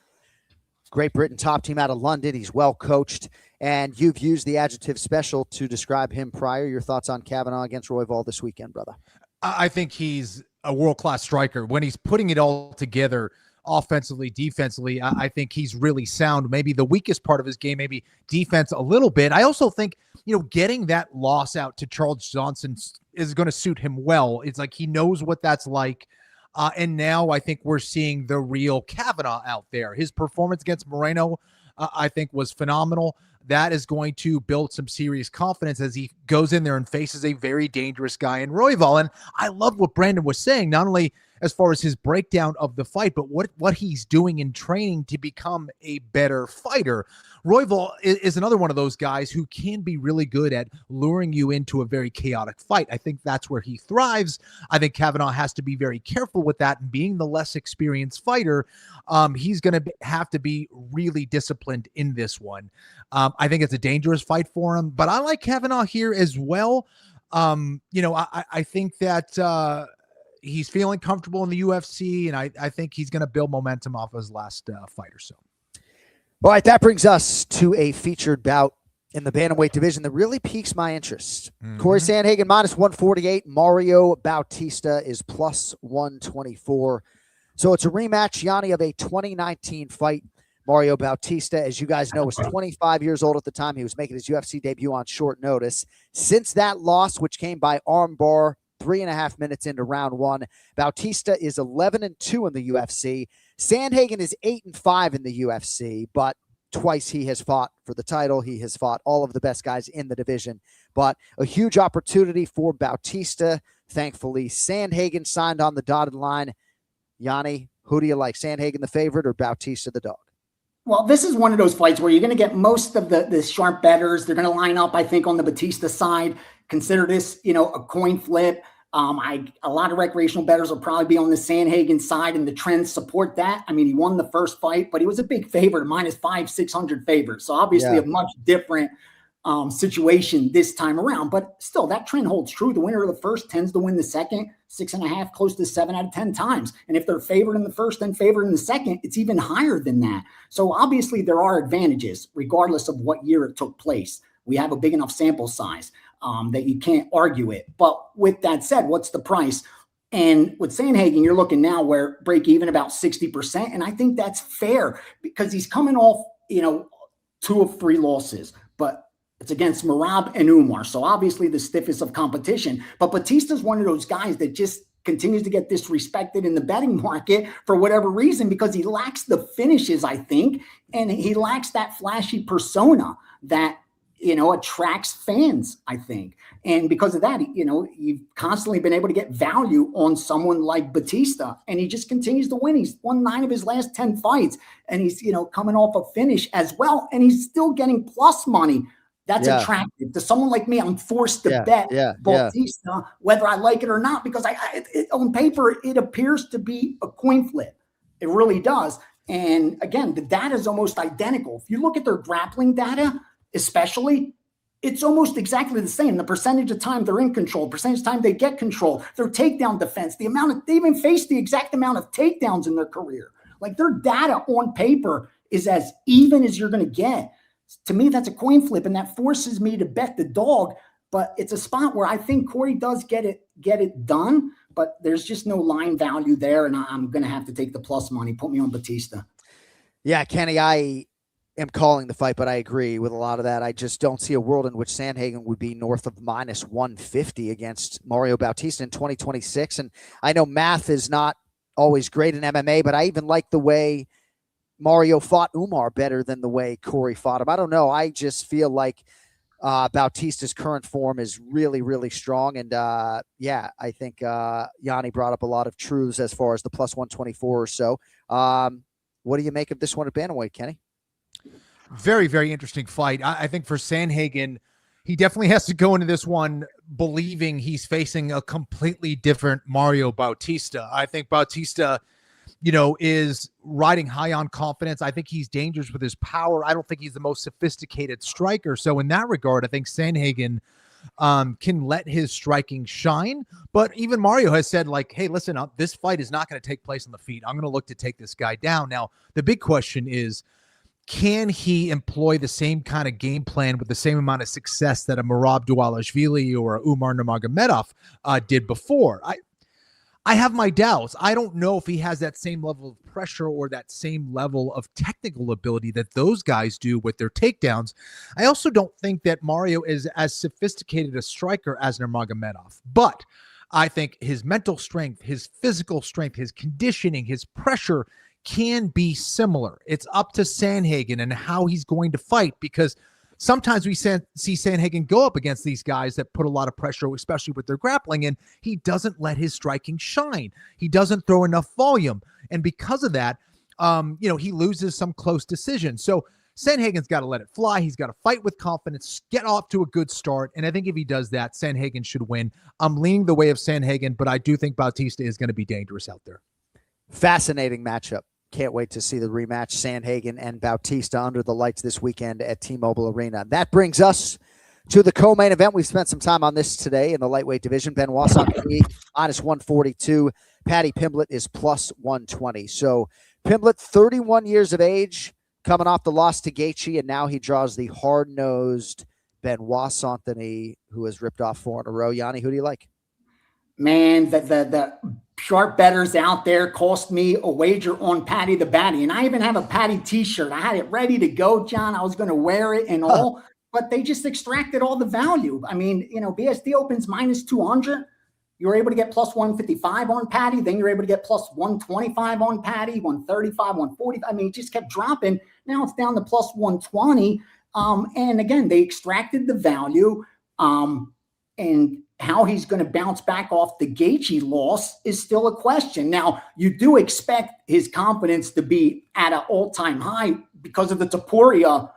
Great Britain top team out of London. He's well coached. And you've used the adjective special to describe him prior. Your thoughts on Kavanagh against Royval this weekend, brother? I think he's a world-class striker. When he's putting it all together offensively, defensively, I think he's really sound. Maybe the weakest part of his game, maybe defense a little bit. I also think, getting that loss out to Charles Johnson is going to suit him well. It's like he knows what that's like. And now I think we're seeing the real Kavanagh out there. His performance against Moreno, I think, was phenomenal. that is going to build some serious confidence as he goes in there and faces a very dangerous guy in Royval. And I love what Brandon was saying, not only as far as his breakdown of the fight, but what he's doing in training to become a better fighter. Royval is another one of those guys who can be really good at luring you into a very chaotic fight. I think that's where he thrives. I think Kavanagh has to be very careful with that, and being the less experienced fighter, he's going to have to be really disciplined in this one. I think it's a dangerous fight for him, but I like Kavanagh here as well. I think that he's feeling comfortable in the UFC, and I think he's going to build momentum off his last fight or so. All right, that brings us to a featured bout in the bantamweight division that really piques my interest. Corey Sandhagen -148. Mario Bautista is +124. So it's a rematch, Gianni, of a 2019 fight. Mario Bautista, as you guys know, was 25 years old at the time. He was making his UFC debut on short notice. Since that loss, which came by armbar 3.5 minutes into round one, Bautista is 11-2 in the UFC. Sandhagen is 8-5 in the UFC, but twice he has fought for the title. He has fought all of the best guys in the division, but a huge opportunity for Bautista. Thankfully, Sandhagen signed on the dotted line. Gianni, who do you like, Sandhagen the favorite or Bautista the dog? Well, this is one of those fights where you're going to get most of the sharp bettors. They're going to line up, I think, on the Bautista side. Consider this, a coin flip. A lot of recreational bettors will probably be on the Sandhagen side, and the trends support that. I mean, he won the first fight, but he was a big favorite, -500, 600 favorite. So obviously a much different situation this time around. But still, that trend holds true. The winner of the first tends to win the second 6.5, close to 7 out of 10 times. And if they're favored in the first and favored in the second, it's even higher than that. So obviously there are advantages, regardless of what year it took place. We have a big enough sample size that you can't argue it. But with that said, what's the price? And with Sandhagen, you're looking now where break even about 60%. And I think that's fair because he's coming off, 2 of 3 losses, but it's against Merab and Umar. So obviously the stiffest of competition, but Bautista's one of those guys that just continues to get disrespected in the betting market for whatever reason, because he lacks the finishes, I think. And he lacks that flashy persona that, attracts fans, I think. And because of that, you've constantly been able to get value on someone like Bautista, and he just continues to win. He's won 9 of his last 10 fights, and he's, coming off a finish as well, and he's still getting plus money. That's attractive to someone like me. I'm forced to bet Bautista, whether I like it or not, because on paper, it appears to be a coin flip. It really does. And again, the data is almost identical. If you look at their grappling data, especially, it's almost exactly the same. The percentage of time they're in control, percentage of time they get control, their takedown defense, they even face the exact amount of takedowns in their career. Like, their data on paper is as even as you're going to get. To me, that's a coin flip, and that forces me to bet the dog. But it's a spot where I think Corey does get it done, but there's just no line value there, and I'm going to have to take the plus money. Put me on Bautista. Yeah, Kenny, I am calling the fight, but I agree with a lot of that. I just don't see a world in which Sandhagen would be north of -150 against Mario Bautista in 2026. And I know math is not always great in MMA, but I even like the way Mario fought Umar better than the way Corey fought him. I don't know. I just feel like Bautista's current form is really, really strong. And I think Gianni brought up a lot of truths as far as the +124 or so. What do you make of this one at bantamweight, Kenny? Very, very interesting fight. I think for Sandhagen, he definitely has to go into this one believing he's facing a completely different Mario Bautista. I think Bautista, is riding high on confidence. I think he's dangerous with his power. I don't think he's the most sophisticated striker. So in that regard, I think Sandhagen can let his striking shine. But even Mario has said, like, hey, listen up, this fight is not going to take place on the feet. I'm going to look to take this guy down. Now, the big question is, can he employ the same kind of game plan with the same amount of success that a Merab Dvalishvili or a Umar Nurmagomedov did before? I have my doubts. I don't know if he has that same level of pressure or that same level of technical ability that those guys do with their takedowns. I also don't think that Mario is as sophisticated a striker as Nurmagomedov, but I think his mental strength, his physical strength, his conditioning, his pressure can be similar. It's up to Sandhagen and how he's going to fight, because sometimes we see Sandhagen go up against these guys that put a lot of pressure, especially with their grappling, and he doesn't let his striking shine. He doesn't throw enough volume. And because of that, he loses some close decisions. So Sandhagen's got to let it fly. He's got to fight with confidence, get off to a good start. And I think if he does that, Sandhagen should win. I'm leaning the way of Sandhagen, but I do think Bautista is going to be dangerous out there. Fascinating matchup. Can't wait to see the rematch, Sandhagen and Bautista under the lights this weekend at T-Mobile Arena. That brings us to the co-main event. We've spent some time on this today in the lightweight division. Benoit Saint-Denis, minus 142. Paddy Pimblett is plus 120. So Pimblett, 31 years of age, coming off the loss to Gaethje, and now he draws the hard-nosed Benoit Saint-Denis, who has ripped off 4 in a row. Yanni, who do you like? Man, the sharp bettors out there cost me a wager on Paddy the Batty. And I even have a Paddy t-shirt. I had it ready to go, John. I was going to wear it and all, but they just extracted all the value. I mean, BSD opens minus 200. You're able to get plus 155 on Paddy. Then you're able to get plus 125 on Paddy, 135, 140. I mean, it just kept dropping. Now it's down to plus 120. And again, they extracted the value. And how he's going to bounce back off the Gaethje loss is still a question. Now, you do expect his confidence to be at an all-time high because of the Topuria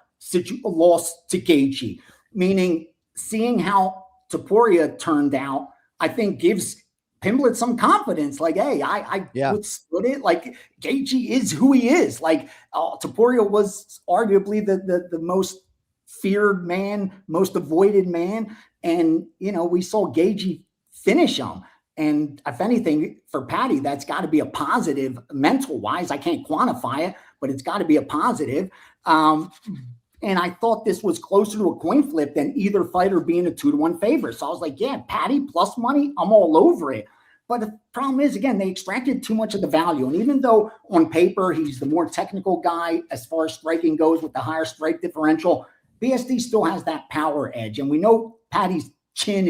loss to Gaethje, meaning seeing how Topuria turned out, I think gives Pimblett some confidence. Like, hey, I withstood it. Like, Gaethje is who he is. Like, Topuria was arguably the most feared man, most avoided man. And, we saw Gaethje finish him. And if anything, for Paddy, that's got to be a positive mental-wise. I can't quantify it, but it's got to be a positive. And I thought this was closer to a coin flip than either fighter being a 2-1 favorite. So I was like, yeah, Paddy plus money, I'm all over it. But the problem is, again, they extracted too much of the value. And even though on paper he's the more technical guy as far as striking goes with the higher strike differential, BSD still has that power edge. And we know Paddy's chin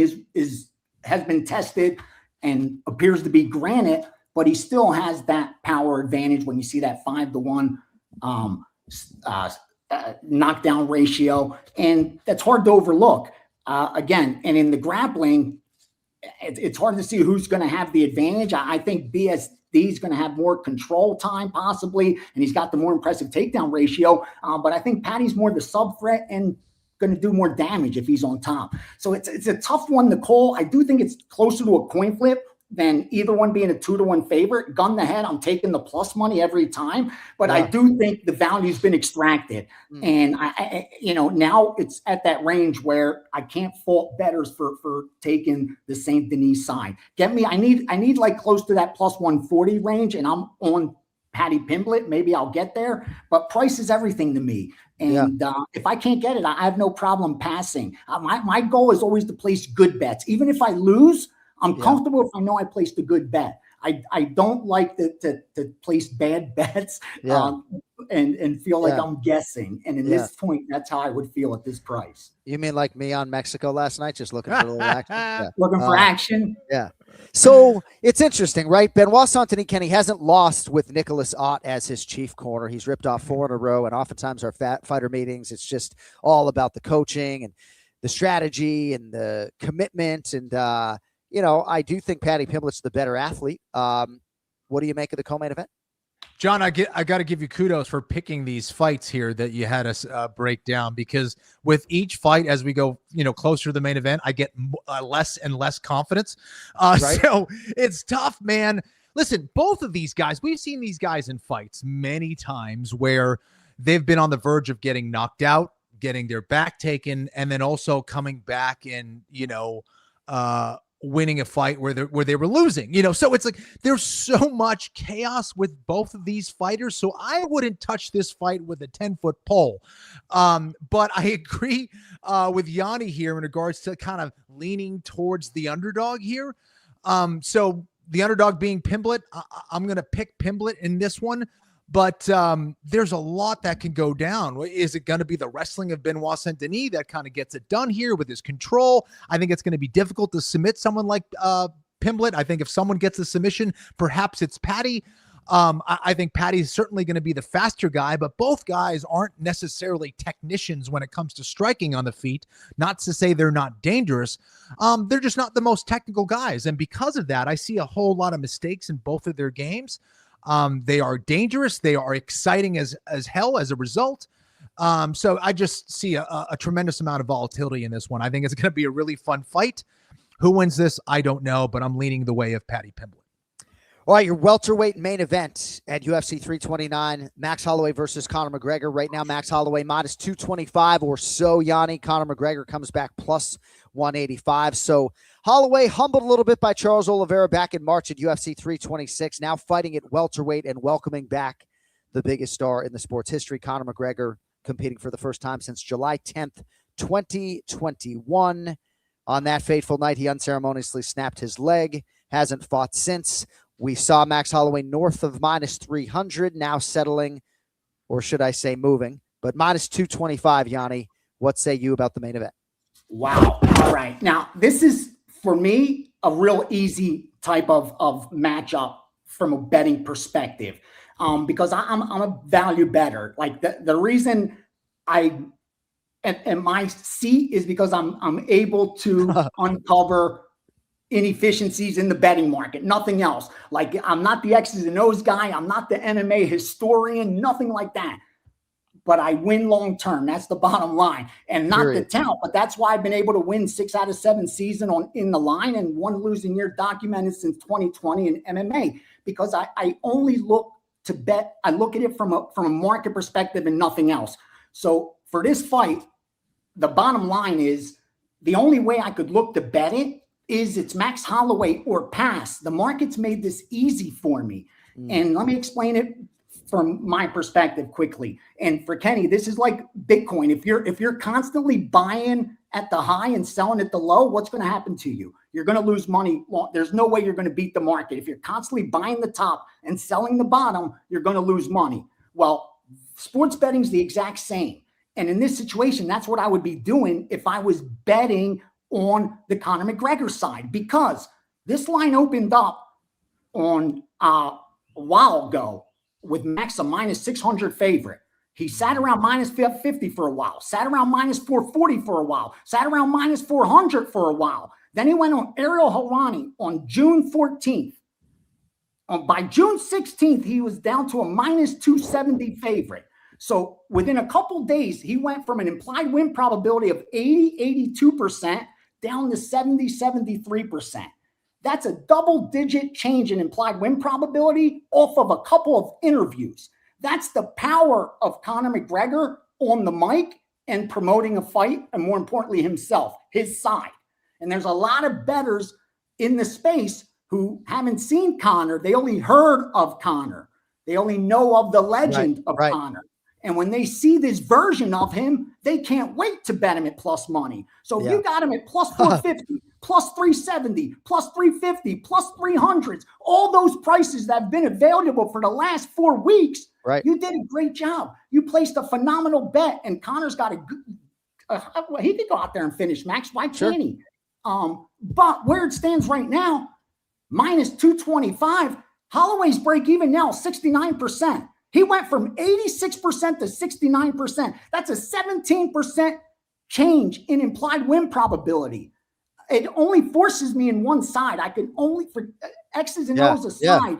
has been tested and appears to be granite, but he still has that power advantage when you see that 5-to-1 knockdown ratio. And that's hard to overlook. Again, and in the grappling, it's hard to see who's going to have the advantage. I think BSD is going to have more control time possibly, and he's got the more impressive takedown ratio. But I think Paddy's more the sub threat and going to do more damage if he's on top. So it's a tough one to call. I do think it's closer to a coin flip than either one being a 2-to-1 favorite. Gun to head, I'm taking the plus money every time. But I do think the value's been extracted. And I now it's at that range where I can't fault bettors for taking the Saint Denis side. I need like close to that plus 140 range, and I'm on Paddy Pimblett. Maybe I'll get there, but price is everything to me. And if I can't get it, I have no problem passing. My goal is always to place good bets. Even if I lose, I'm comfortable if I know I placed a good bet. I don't like to place bad bets and feel like I'm guessing. And in this point, that's how I would feel at this price. You mean like me on Mexico last night, just looking for a little action? Yeah. Looking for action? Yeah. So it's interesting, right? Benoit Saint-Denis, Kenny, hasn't lost with Nicholas Ott as his chief corner. He's ripped off 4 in a row, and oftentimes our fighter meetings, it's just all about the coaching and the strategy and the commitment. And, I do think Paddy Pimblett's the better athlete. What do you make of the co-main event? John, I got to give you kudos for picking these fights here that you had us break down, because with each fight as we go, closer to the main event, I get less and less confidence. Right? So it's tough, man. Listen, both of these guys, we've seen these guys in fights many times where they've been on the verge of getting knocked out, getting their back taken, and then also coming back and, winning a fight where they were losing, so it's like there's so much chaos with both of these fighters. So I wouldn't touch this fight with a 10-foot pole. But I agree with Yanni here in regards to kind of leaning towards the underdog here. So the underdog being Pimblett, I'm going to pick Pimblett in this one. But there's a lot that can go down. Is it going to be the wrestling of Benoit Saint-Denis that kind of gets it done here with his control? I think it's going to be difficult to submit someone like Pimblett. I think if someone gets a submission, perhaps it's Paddy. I think Patty's certainly going to be the faster guy, but both guys aren't necessarily technicians when it comes to striking on the feet. Not to say they're not dangerous. They're just not the most technical guys. And because of that, I see a whole lot of mistakes in both of their games. They are dangerous. They are exciting as hell as a result. So I just see a tremendous amount of volatility in this one. I think it's going to be a really fun fight. Who wins this? I don't know, but I'm leaning the way of Patty Pimblett. All right, your welterweight main event at UFC 329, Max Holloway versus Conor McGregor. Right now, Max Holloway minus 225 or so, Yanni. Conor McGregor comes back plus 185. So Holloway humbled a little bit by Charles Oliveira back in March at UFC 326, now fighting at welterweight and welcoming back the biggest star in the sport's history, Conor McGregor, competing for the first time since July 10th, 2021. On that fateful night, he unceremoniously snapped his leg, hasn't fought since. We saw Max Holloway north of minus 300, now settling, or should I say moving, but minus 225, Yanni. What say you about the main event? Wow. All right. Now, this is, for me, a real easy type of matchup from a betting perspective, because I'm a value better. Like the reason I am my seat is because I'm able to uncover inefficiencies in the betting market, nothing else. Like, I'm not the X's and O's guy. I'm not the MMA historian, nothing like that. But I win long term. That's the bottom line. And not the talent, but that's why I've been able to win 6 out of 7 season in the line and 1 losing year documented since 2020 in MMA, because I only look to bet. I look at it from a market perspective and nothing else. So for this fight, the bottom line is the only way I could look to bet it is it's Max Holloway or pass. The market's made this easy for me. And let me explain it from my perspective quickly. And for Kenny, this is like Bitcoin. If you're constantly buying at the high and selling at the low, what's going to happen to you? You're going to lose money. There's no way you're going to beat the market. If you're constantly buying the top and selling the bottom, you're going to lose money. Well, sports betting is the exact same. And in this situation, that's what I would be doing if I was betting on the Conor McGregor side, because this line opened up on a while ago with Max a minus 600 favorite. He sat around minus 50 for a while, sat around minus 440 for a while, sat around minus 400 for a while. Then he went on Ariel Helwani on June 14th. By June 16th, he was down to a minus 270 favorite. So within a couple days, he went from an implied win probability of 82% down to 73%. That's a double-digit change in implied win probability off of a couple of interviews. That's the power of Conor McGregor on the mic and promoting a fight, and more importantly, himself, his side. And there's a lot of bettors in the space who haven't seen Conor. They only heard of Conor. They only know of the legend of Conor. And when they see this version of him, they can't wait to bet him at plus money. So if you got him at plus 450, plus 370, plus 350, plus 300s, all those prices that have been available for the last 4 weeks, you did a great job. You placed a phenomenal bet, and Conor's got a good, he could go out there and finish, Max. Why can't he? But where it stands right now, minus 225, Holloway's break even now, 69%. He went from 86% to 69%. That's a 17% change in implied win probability. It only forces me in one side. I can only, for X's and O's aside,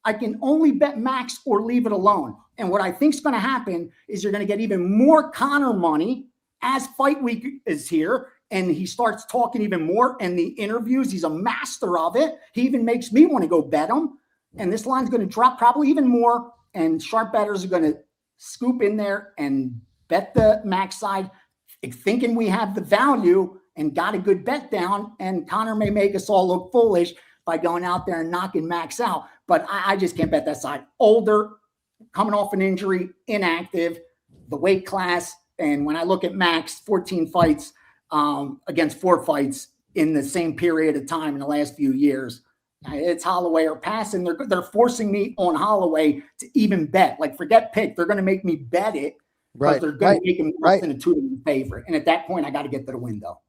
I can only bet Max or leave it alone. And what I think is going to happen is you're going to get even more Conor money as fight week is here. And he starts talking even more in the interviews. He's a master of it. He even makes me want to go bet him. And this line's going to drop probably even more. And sharp bettors are going to scoop in there and bet the Max side, thinking we have the value and got a good bet down. And Conor may make us all look foolish by going out there and knocking Max out. But I just can't bet that side. Older, coming off an injury, inactive, the weight class. And when I look at Max, 14 fights against 4 fights in the same period of time in the last few years, it's Holloway or pass, and they're forcing me on Holloway to even bet. Like, forget pick. They're going to make me bet it because they're going to make him less than a 2-to-1 favorite. And at that point, I got to get to the window.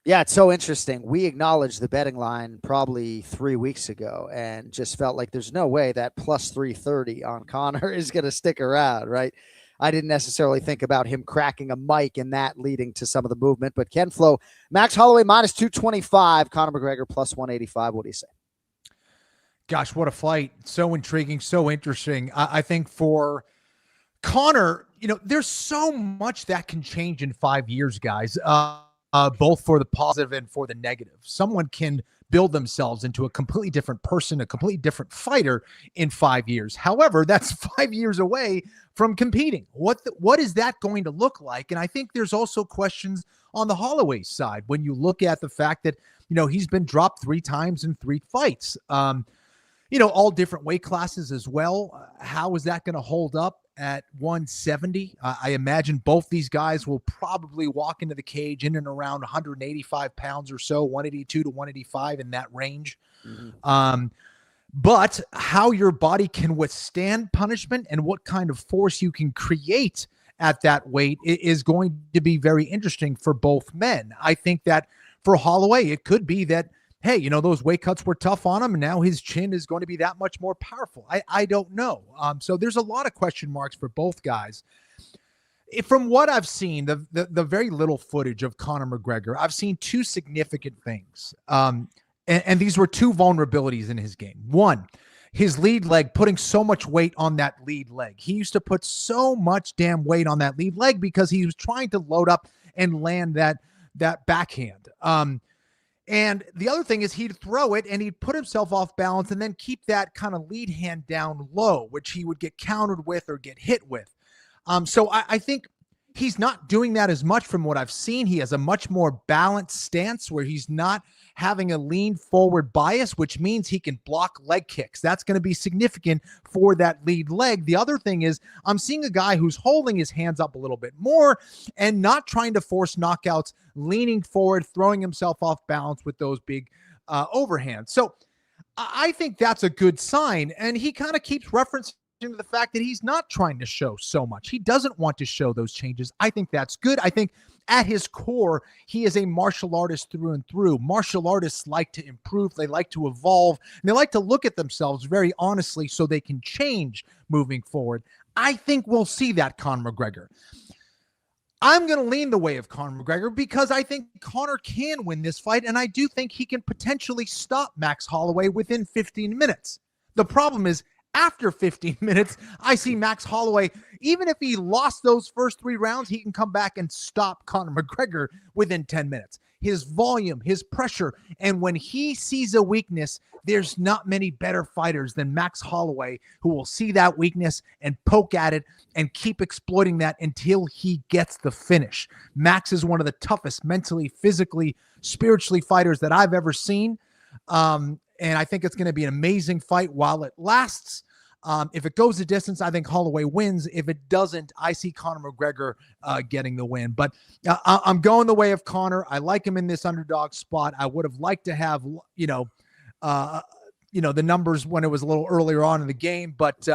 Yeah, it's so interesting. We acknowledged the betting line probably 3 weeks ago and just felt like there's no way that plus 330 on Conor is going to stick around, right? I didn't necessarily think about him cracking a mic and that leading to some of the movement. But Ken Flo, Max Holloway minus 225, Conor McGregor plus 185. What do you say? Gosh, what a fight. So intriguing, so interesting. I think for Conor, there's so much that can change in 5 years, guys. Both for the positive and for the negative. Someone can build themselves into a completely different person, a completely different fighter in 5 years. However, that's 5 years away from competing. What is that going to look like? And I think there's also questions on the Holloway side when you look at the fact that, he's been dropped 3 times in 3 fights. All different weight classes as well. How is that going to hold up at 170? I imagine both these guys will probably walk into the cage in and around 185 pounds or so, 182 to 185 in that range. Mm-hmm. But how your body can withstand punishment and what kind of force you can create at that weight is going to be very interesting for both men. I think that for Holloway, it could be that, hey, those weight cuts were tough on him, and now his chin is going to be that much more powerful. I don't know. So there's a lot of question marks for both guys. From what I've seen, the very little footage of Conor McGregor, I've seen 2 significant things. And these were 2 vulnerabilities in his game. One, his lead leg, putting so much weight on that lead leg. He used to put so much damn weight on that lead leg because he was trying to load up and land that backhand. And the other thing is he'd throw it and he'd put himself off balance and then keep that kind of lead hand down low, which he would get countered with or get hit with. So I think he's not doing that as much from what I've seen. He has a much more balanced stance where he's not having a lean forward bias, which means he can block leg kicks. That's going to be significant for that lead leg. The other thing is I'm seeing a guy who's holding his hands up a little bit more and not trying to force knockouts, leaning forward, throwing himself off balance with those big overhands. So I think that's a good sign. And he kind of keeps referencing to the fact that he's not trying to show so much. He doesn't want to show those changes. I think that's good. I think at his core, he is a martial artist through and through. Martial artists like to improve. They like to evolve. And they like to look at themselves very honestly so they can change moving forward. I think we'll see that Conor McGregor. I'm going to lean the way of Conor McGregor because I think Conor can win this fight, and I do think he can potentially stop Max Holloway within 15 minutes. The problem is, after 15 minutes, I see Max Holloway, even if he lost those first 3 rounds, he can come back and stop Conor McGregor within 10 minutes. His volume, his pressure, and when he sees a weakness, there's not many better fighters than Max Holloway who will see that weakness and poke at it and keep exploiting that until he gets the finish. Max is one of the toughest mentally, physically, spiritually fighters that I've ever seen. And I think it's going to be an amazing fight while it lasts. If it goes the distance, I think Holloway wins. If it doesn't, I see Conor McGregor getting the win. But I'm going the way of Conor. I like him in this underdog spot. I would have liked to have, the numbers when it was a little earlier on in the game. But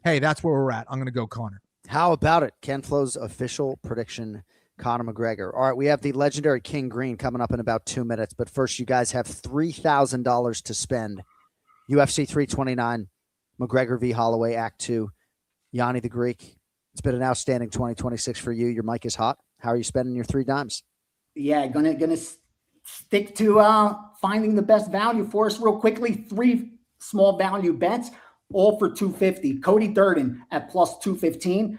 hey, that's where we're at. I'm going to go Conor. How about it? Ken Flo's official prediction, Conor McGregor. All right, we have the legendary King Green coming up in about 2 minutes. But first, you guys have $3,000 to spend. UFC 329, McGregor v. Holloway, Act 2. Gianni the Greek. It's been an outstanding 2026 for you. Your mic is hot. How are you spending your 3 dimes? Yeah, gonna stick to finding the best value for us real quickly. 3 small value bets, all for 250. Cody Durden at plus 215.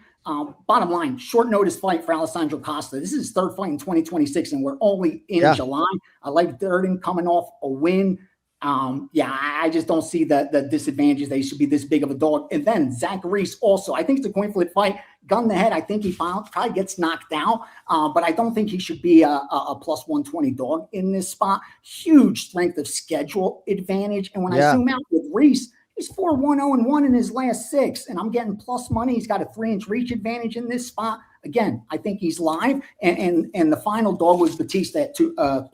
Bottom line, short notice fight for Alessandro Costa. This is his 3rd fight in 2026, and we're only in July. I like Durden coming off a win. I just don't see the disadvantages. They should be this big of a dog. And then Zach Reese also. I think it's a coin flip fight. Gun to head. I think he probably gets knocked out, but I don't think he should be a plus 120 dog in this spot. Huge strength of schedule advantage. And when I zoom out with Reese, he's 4-1-0-1 in his last 6, and I'm getting plus money. He's got a 3-inch reach advantage in this spot. Again, I think he's live. And the final dog was Batista at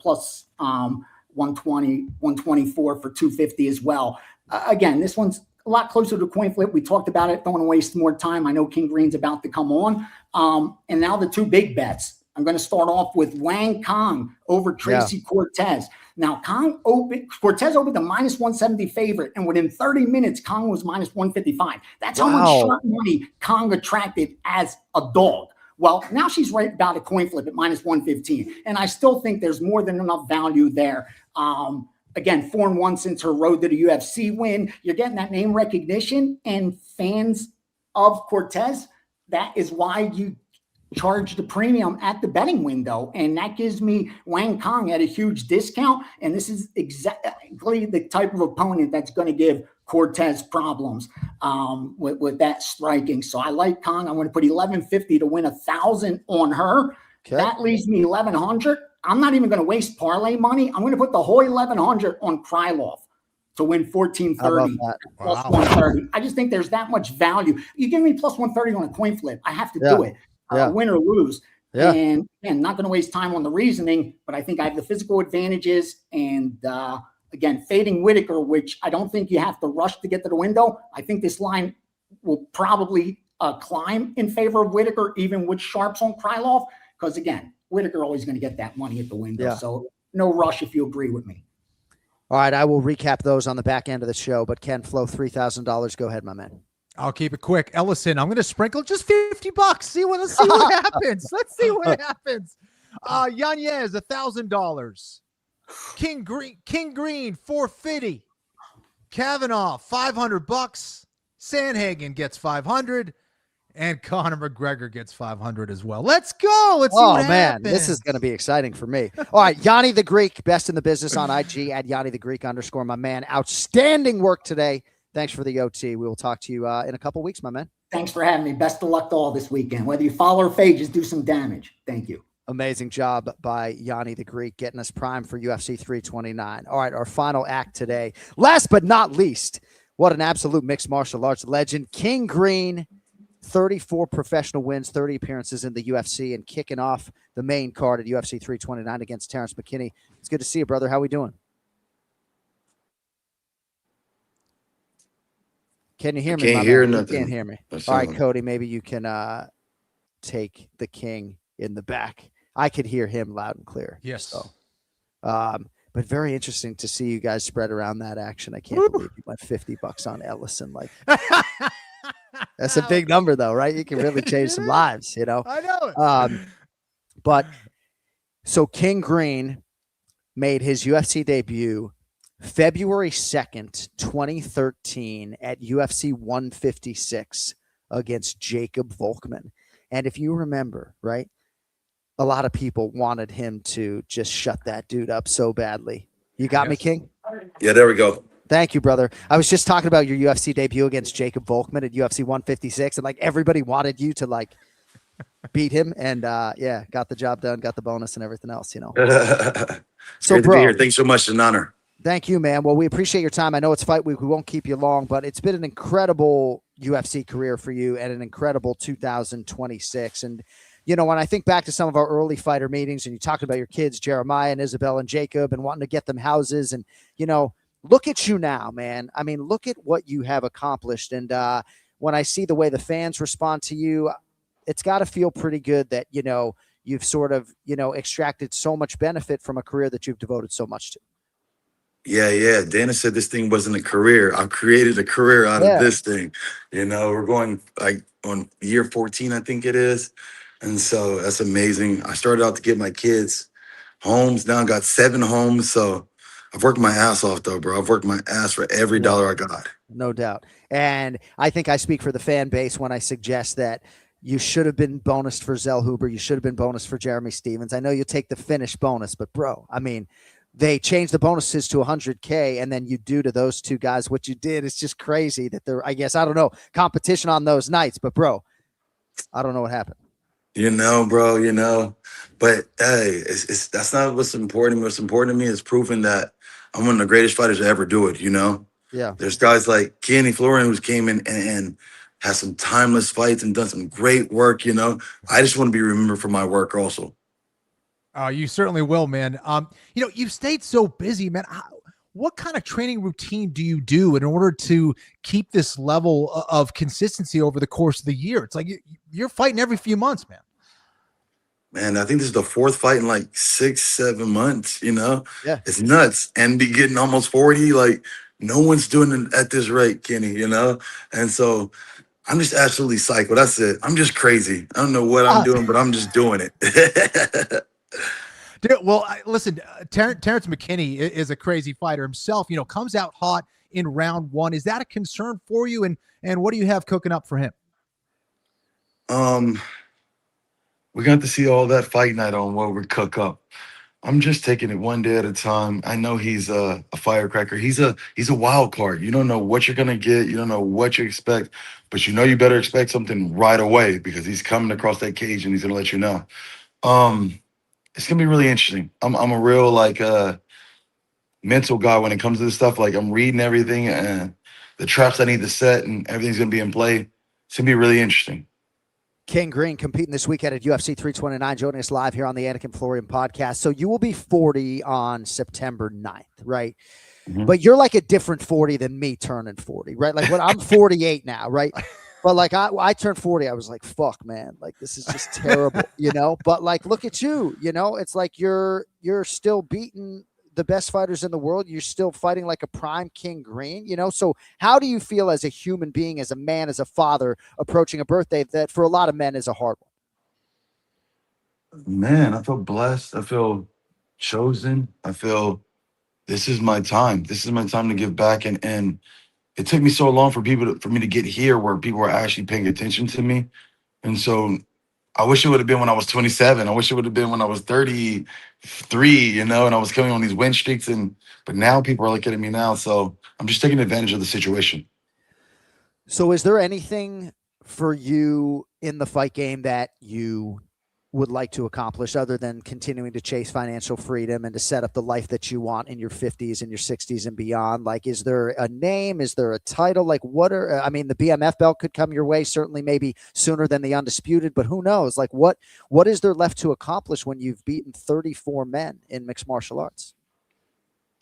plus 120, 124 for 250 as well. Again, this one's a lot closer to coin flip. We talked about it. Don't want to waste more time. I know King Green's about to come on. And now the 2 big bets. I'm going to start off with Wang Kong over Tracy Cortez. Now, Cortez opened the -170 favorite, and within 30 minutes, Kong was -155. That's how much sharp money Kong attracted as a dog. Well, now she's right about a coin flip at -115, and I still think there's more than enough value there. Again, 4-1 since her road to the UFC win. You're getting that name recognition, and fans of Cortez, that is why you charge the premium at the betting window, and that gives me Wang Kong at a huge discount. And this is exactly the type of opponent that's going to give Cortez problems with that striking. So I like Kong. I'm going to put 1150 to win 1,000 on her. Okay. That leaves me 1,100. I'm not even going to waste parlay money. I'm going to put the whole 1,100 on Krylov to win 1,430 plus 130. I just think there's that much value. You give me plus 130 on a coin flip, I have to do it. Win or lose. And not going to waste time on the reasoning, but I think I have the physical advantages. And again, fading Whitaker, which I don't think you have to rush to get to the window. I think this line will probably climb in favor of Whitaker, even with sharps on Krylov, because again, Whitaker always going to get that money at the window. So no rush if you agree with me. All right, I will recap those on the back end of the show, but Ken, Flo, $3,000. Go ahead, my man. I'll keep it quick. Ellison, I'm going to sprinkle just $50. Let's see what happens. Let's see what happens. Yanez, $1,000. King Green, $450. Kavanagh, $500. Sandhagen gets $500. And Conor McGregor gets $500 as well. Let's go. Let's see what happens. This is going to be exciting for me. All right, Gianni the Greek, best in the business on IG at Gianni the Greek _ my man. Outstanding work today. Thanks for the OT. We will talk to you in a couple weeks, my man. Thanks for having me. Best of luck to all this weekend. Whether you follow or fade, just do some damage. Thank you. Amazing job by Gianni the Greek getting us primed for UFC 329. All right, our final act today. Last but not least, what an absolute mixed martial arts legend. King Green, 34 professional wins, 30 appearances in the UFC, and kicking off the main card at UFC 329 against Terrence McKinney. It's good to see you, brother. How we doing? Can you hear me? Can't hear nothing. You can't hear me. All right, Cody, maybe you can take the king in the back. I could hear him loud and clear. Yes. So, but very interesting to see you guys spread around that action. I can't believe you went $50 on Ellison. Like, that's a big number, though, right? You can really change some lives, you know. I know it. But so King Green made his UFC debut February 2nd, 2013 at UFC 156 against Jacob Volkman. And if you remember, right, a lot of people wanted him to just shut that dude up so badly. You got me, King? Yeah, there we go. Thank you, brother. I was just talking about your UFC debut against Jacob Volkman at UFC 156, and like everybody wanted you to like beat him, and yeah, got the job done, got the bonus and everything else, you know. So, great to bro, be here. Thanks so much. It's an honor. Thank you, man. Well, we appreciate your time. I know it's fight week. We won't keep you long, but it's been an incredible UFC career for you and an incredible 2026. And, you know, when I think back to some of our early fighter meetings and you talked about your kids, Jeremiah and Isabel and Jacob, and wanting to get them houses, and, you know, look at you now, man. I mean, look at what you have accomplished. And when I see the way the fans respond to you, it's got to feel pretty good that, you know, you've sort of, you know, extracted so much benefit from a career that you've devoted so much to. Yeah. Dana said this thing wasn't a career. I've created a career out of this thing. You know, we're going like on year 14, I think it is. And so that's amazing. I started out to get my kids homes. Now I got 7 homes. So I've worked my ass off, though, bro. I've worked my ass for every dollar I got. No doubt. And I think I speak for the fan base when I suggest that you should have been bonused for Zell Huber. You should have been bonused for Jeremy Stevens. I know you take the finish bonus, but, bro, I mean, they changed the bonuses to 100K, and then you do to those two guys what you did. It's just crazy that there, I guess, I don't know, competition on those nights. But, bro, I don't know what happened. You know, bro, you know. But, hey, it's that's not what's important. What's important to me is proving that I'm one of the greatest fighters to ever do it, you know? Yeah. There's guys like Kenny Florian who came in and has some timeless fights and done some great work, you know? I just want to be remembered for my work also. You certainly will, man. You know, you've stayed so busy, man. What kind of training routine do you do in order to keep this level of consistency over the course of the year? It's like you're fighting every few months, man. man, I think this is the fourth fight in like 6-7 months, you know? Yeah. It's nuts. And be getting almost 40, like no one's doing it at this rate, Kenny, you know? And so I'm just absolutely psyched. That's it. I'm just crazy. I don't know what I'm doing, but I'm just doing it. Dude, well, listen, Terrence McKinney is a crazy fighter himself, you know, comes out hot in round one. Is that a concern for you? And what do you have cooking up for him? We got to see all that fight night on what we cook up. I'm just taking it one day at a time. I know he's a firecracker. He's a wild card. You don't know what you're gonna get. You don't know what you expect, but you know you better expect something right away because he's coming across that cage and he's gonna let you know. It's gonna be really interesting. I'm a real like mental guy when it comes to this stuff. Like I'm reading everything and the traps I need to set and everything's gonna be in play. It's gonna be really interesting. King Green competing this weekend at UFC 329, joining us live here on the Anik and Florian podcast. So you will be 40 on September 9th, right? Mm-hmm. But you're like a different 40 than me turning 40, right? Like when I'm 48 now, right? But like I turned 40, I was like, fuck, man, like this is just terrible, you know? But like, look at you, you know, it's like you're still beating the best fighters in the world. You're still fighting like a prime King Green, you know? So how do you feel as a human being, as a man, as a father, approaching a birthday that for a lot of men is a hard one? Man, I feel blessed. I feel chosen. I feel this is my time. This is my time to give back. And it took me so long for me to get here where people were actually paying attention to me. And so I wish it would have been when I was 27. I wish it would have been when I was 33, you know, and I was coming on these win streaks. But now people are looking at me now. So I'm just taking advantage of the situation. So is there anything for you in the fight game that you would like to accomplish other than continuing to chase financial freedom and to set up the life that you want in your 50s and your 60s and beyond? Like, is there a name? Is there a title? Like the BMF belt could come your way, certainly maybe sooner than the undisputed, but who knows? Like what is there left to accomplish when you've beaten 34 men in mixed martial arts?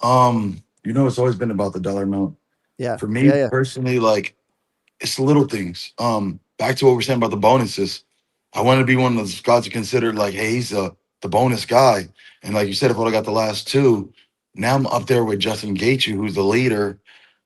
You know, it's always been about the dollar amount. Yeah. For me personally, like it's the little things. Back to what we're saying about the bonuses. I want to be one of those guys who considered like, hey, he's the bonus guy. And like you said, if I got the last two, now I'm up there with Justin Gaethje, who's the leader.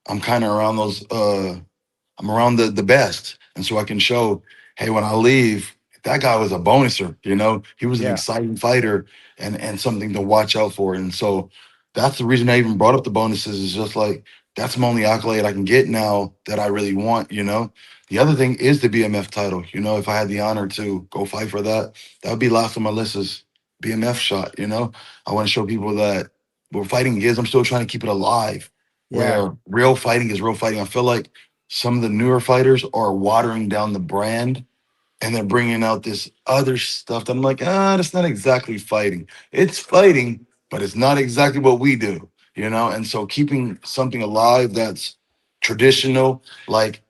I'm kind of around those, I'm around the best. And so I can show, hey, when I leave, that guy was a bonuser, you know? He was an exciting fighter and something to watch out for. And so that's the reason I even brought up the bonuses, is just like, that's my only accolade I can get now that I really want, you know? The other thing is the BMF title. You know, if I had the honor to go fight for that, that would be last on my list is BMF shot, you know? I want to show people that what fighting is, I'm still trying to keep it alive. Where real fighting is real fighting. I feel like some of the newer fighters are watering down the brand and they're bringing out this other stuff that I'm like, that's not exactly fighting. It's fighting, but it's not exactly what we do, you know? And so keeping something alive that's traditional, like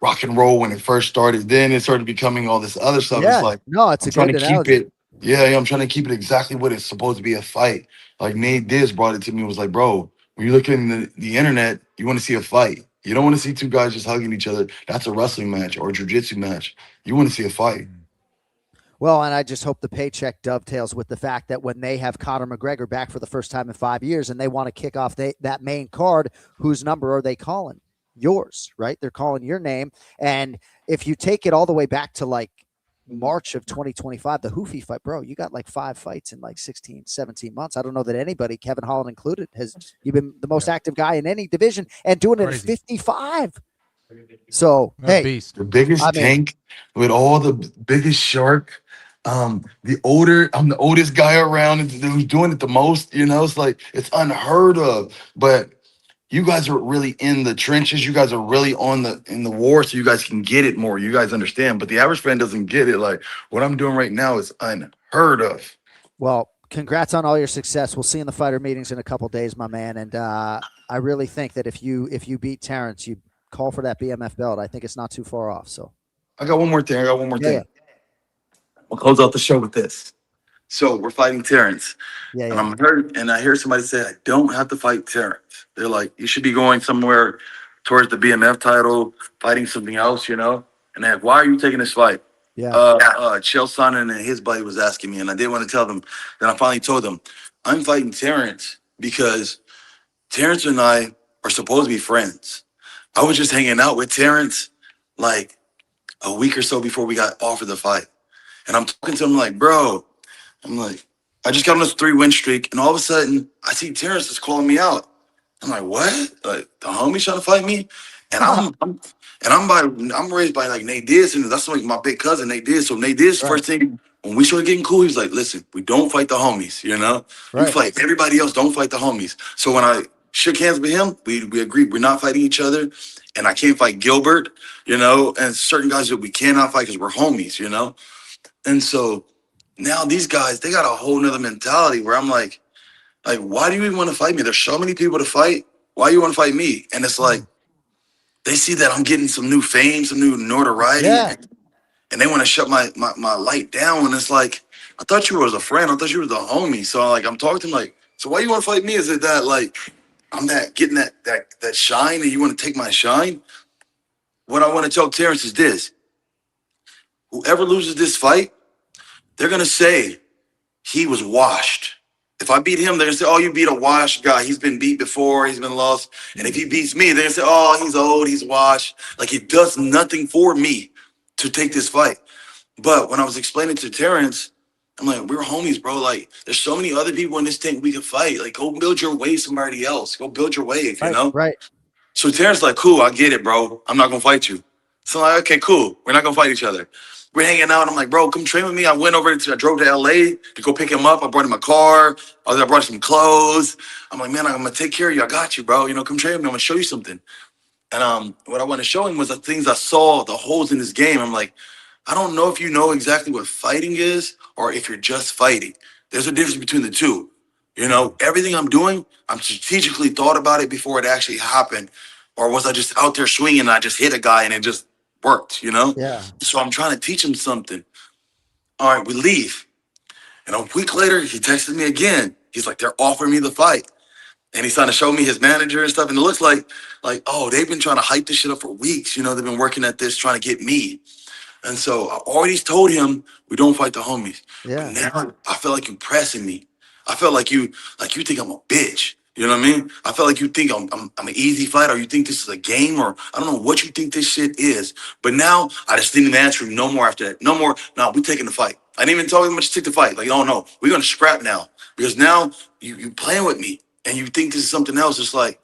rock and roll when it first started, then it started becoming all this other stuff. It's like, no, it's I'm trying to keep it. Yeah, I'm trying to keep it exactly what it's supposed to be, a fight. Like Nate Diaz brought it to me, was like, bro, when you look in the internet, you want to see a fight. You don't want to see two guys just hugging each other. That's a wrestling match or a jiu-jitsu match. You want to see a fight. Well, and I just hope the paycheck dovetails with the fact that when they have Conor McGregor back for the first time in 5 years and they want to kick off that main card, whose number are they calling? Yours, right? They're calling your name. And if you take it all the way back to like March of 2025, the Hoofy fight, bro, you got like 5 fights in like 16, 17 months. I don't know that anybody, Kevin Holland included, you've been the most active guy in any division and doing it at 55. So, hey, beast. The biggest tank with all the biggest shark. I'm the oldest guy around who's doing it the most, you know, it's like, it's unheard of. But you guys are really in the trenches. You guys are really in the war, so you guys can get it more. You guys understand, but the average fan doesn't get it. Like what I'm doing right now is unheard of. Well, congrats on all your success. We'll see you in the fighter meetings in a couple days, my man. And I really think that if you beat Terrence, you call for that BMF belt. I think it's not too far off. So I got one more thing. We'll close out the show with this. So we're fighting Terrence. And I'm hurt, and I hear somebody say, I don't have to fight Terrence. They're like, you should be going somewhere towards the BMF title, fighting something else, you know? And they're like, why are you taking this fight? Yeah. Chael Sonnen and his buddy was asking me, and I didn't want to tell them. Then I finally told them, I'm fighting Terrence because Terrence and I are supposed to be friends. I was just hanging out with Terrence like a week or so before we got offered the fight. And I'm talking to him like, bro, I'm like, I just got on this 3-win streak, and all of a sudden I see Terrence is calling me out. I'm like, what? Like the homie's trying to fight me? And I'm raised by like Nate Diaz, and that's like my big cousin Nate Diaz. So Nate Diaz, first thing when we started getting cool, he was like, listen, we don't fight the homies, you know? You fight everybody else, don't fight the homies. So when I shook hands with him, we agreed we're not fighting each other, and I can't fight Gilbert, you know, and certain guys that we cannot fight because we're homies, you know? And so now these guys, they got a whole nother mentality where I'm like, why do you even want to fight me? There's so many people to fight. Why you want to fight me? And it's like, they see that I'm getting some new fame, some new notoriety, and they want to shut my light down. And it's like, I thought you was a friend. I thought you was a homie. So like, I'm talking to him like, so why you want to fight me? Is it that like, I'm getting that shine and you want to take my shine? What I want to tell Terrence is this. Whoever loses this fight, they're going to say he was washed. If I beat him, they're going to say, oh, you beat a washed guy. He's been beat before. He's been lost. And if he beats me, they're going to say, oh, he's old. He's washed. Like, it does nothing for me to take this fight. But when I was explaining to Terrence, I'm like, we're homies, bro. Like, there's so many other people in this thing we can fight. Like, go build your wave somebody else. Go build your wave, you know? Right. So Terrence like, cool, I get it, bro. I'm not going to fight you. So I'm like, okay, cool. We're not going to fight each other. We're hanging out. I'm like, bro, come train with me. I drove to LA to go pick him up. I brought him a car. I brought some clothes. I'm like, man, I'm going to take care of you. I got you, bro. You know, come train with me. I'm going to show you something. And what I want to show him was the things I saw, the holes in his game. I'm like, I don't know if you know exactly what fighting is or if you're just fighting. There's a difference between the two. You know, everything I'm doing, I'm strategically thought about it before it actually happened. Or was I just out there swinging and I just hit a guy and it just worked, you know? Yeah. So I'm trying to teach him something. All right, we leave. And a week later, he texted me again. He's like, they're offering me the fight. And he's trying to show me his manager and stuff. And it looks like, oh, they've been trying to hype this shit up for weeks. You know, they've been working at this, trying to get me. And so I already told him, we don't fight the homies. Yeah. But now I feel like you pressing me. I felt like you think I'm a bitch. You know what I mean? I felt like you think I'm an easy fighter, or you think this is a game, or I don't know what you think this shit is. But now I just didn't even answer him no more after that. No more. No, we're taking the fight. I didn't even tell him much to take the fight. Like, oh no, we're gonna scrap now. Because now you playing with me and you think this is something else. It's like,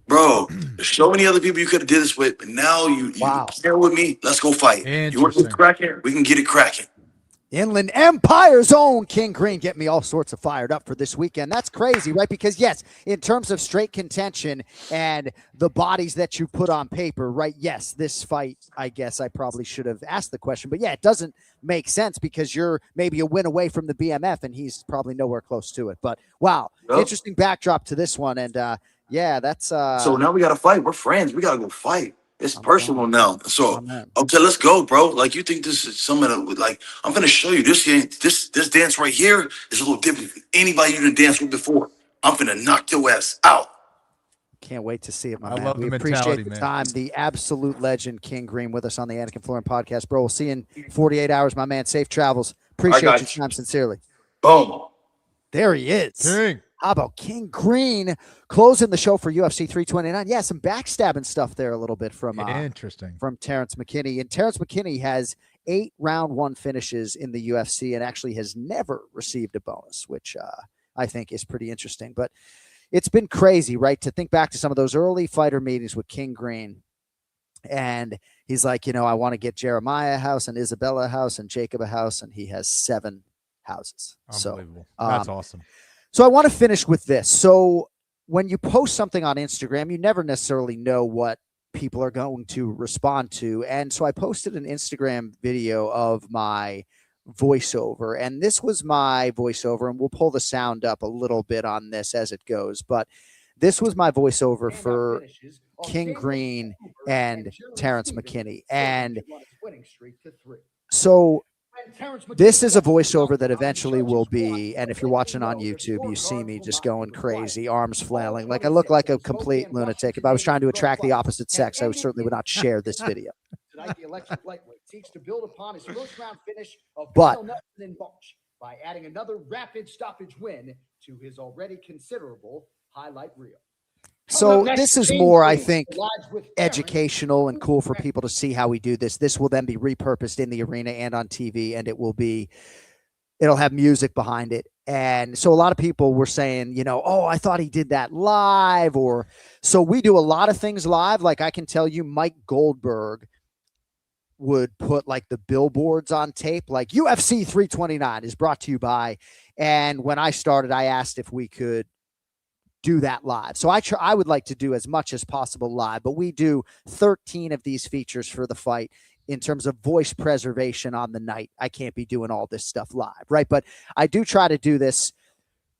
bro, there's so many other people you could have did this with, but now you play with me. Let's go fight. You want to get cracking? We can get it cracking. Inland Empire's own King Green get me all sorts of fired up for this weekend. That's crazy, right? Because yes, in terms of straight contention and the bodies that you put on paper, right? Yes, this fight, I guess I probably should have asked the question, but yeah, it doesn't make sense because you're maybe a win away from the BMF and he's probably nowhere close to it. But wow, interesting backdrop to this one. And yeah, that's so now we got to fight. We're friends. We got to go fight. It's personal now. So, okay, let's go, bro. Like, you think this is something that, like, I'm going to show you this dance right here is a little different than anybody you done danced with before. I'm going to knock your ass out. Can't wait to see it, my I man. love We the appreciate mentality, the man. time. The absolute legend, King Green, with us on the Anik and Florian podcast. Bro, we'll see you in 48 hours, my man. Safe travels. Appreciate your time sincerely. Boom. There he is. King. How about King Green closing the show for UFC 329? Yeah, some backstabbing stuff there a little bit from interesting from Terrence McKinney. And Terrence McKinney has 8 round 1 finishes in the UFC and actually has never received a bonus, which I think is pretty interesting. But it's been crazy, right? To think back to some of those early fighter meetings with King Green. And he's like, you know, I want to get Jeremiah a house and Isabella a house and Jacob a house. And he has 7 houses. Unbelievable. So That's awesome. So I want to finish with this. So when you post something on Instagram, you never necessarily know what people are going to respond to. And so I posted an Instagram video of my voiceover, and this was my voiceover, and we'll pull the sound up a little bit on this as it goes. But this was my voiceover for King Green and Terrence McKinney. And so this is a voiceover that eventually will be, and if you're watching on YouTube, you see me just going crazy, arms flailing. Like I look like a complete lunatic. If I was trying to attract the opposite sex, I certainly would not share this video. Tonight, the electric lightweight seeks to build upon his first-round finish of Nelson in March by adding another rapid stoppage win to his already considerable highlight reel. So this is more, I think, educational and cool for people to see how we do this. This will then be repurposed in the arena and on TV, and it'll have music behind it. And so a lot of people were saying, oh, I thought he did that live. So we do a lot of things live. Like I can tell you, Mike Goldberg would put like the billboards on tape, like UFC 329 is brought to you by. And when I started, I asked if we could do that live. So I would like to do as much as possible live, but we do 13 of these features for the fight in terms of voice preservation on the night. I can't be doing all this stuff live, right? But I do try to do this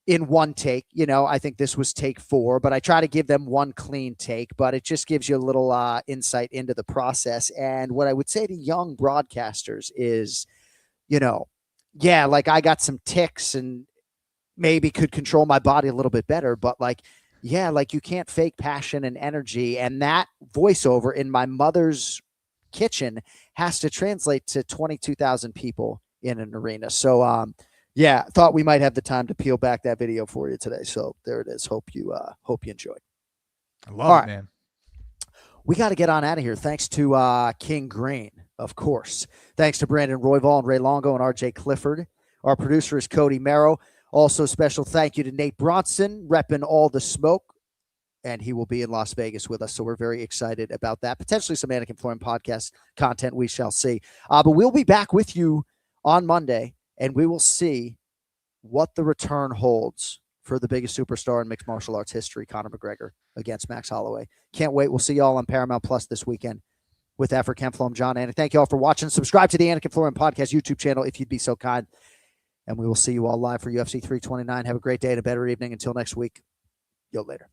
in one take. I think this was take 4, but I try to give them one clean take, but it just gives you a little insight into the process. And what I would say to young broadcasters is, like I got some tics and maybe could control my body a little bit better, but you can't fake passion and energy. And that voiceover in my mother's kitchen has to translate to 22,000 people in an arena. So, thought we might have the time to peel back that video for you today. So there it is. Hope you enjoyed. I love it, man. We got to get on out of here. Thanks to King Green, of course. Thanks to Brandon Royval and Ray Longo and RJ Clifford. Our producer is Cody Merrow. Also, special thank you to Nate Bronson, repping all the smoke, and he will be in Las Vegas with us, so we're very excited about that. Potentially some Anik and Florian podcast content, we shall see. But we'll be back with you on Monday, and we will see what the return holds for the biggest superstar in mixed martial arts history, Conor McGregor, against Max Holloway. Can't wait. We'll see you all on Paramount Plus this weekend. With that, for Ken Flo, I'm John Anik. Thank you all for watching. Subscribe to the Anik and Florian podcast YouTube channel if you'd be so kind. And we will see you all live for UFC 329. Have a great day and a better evening. Until next week. Yo, later.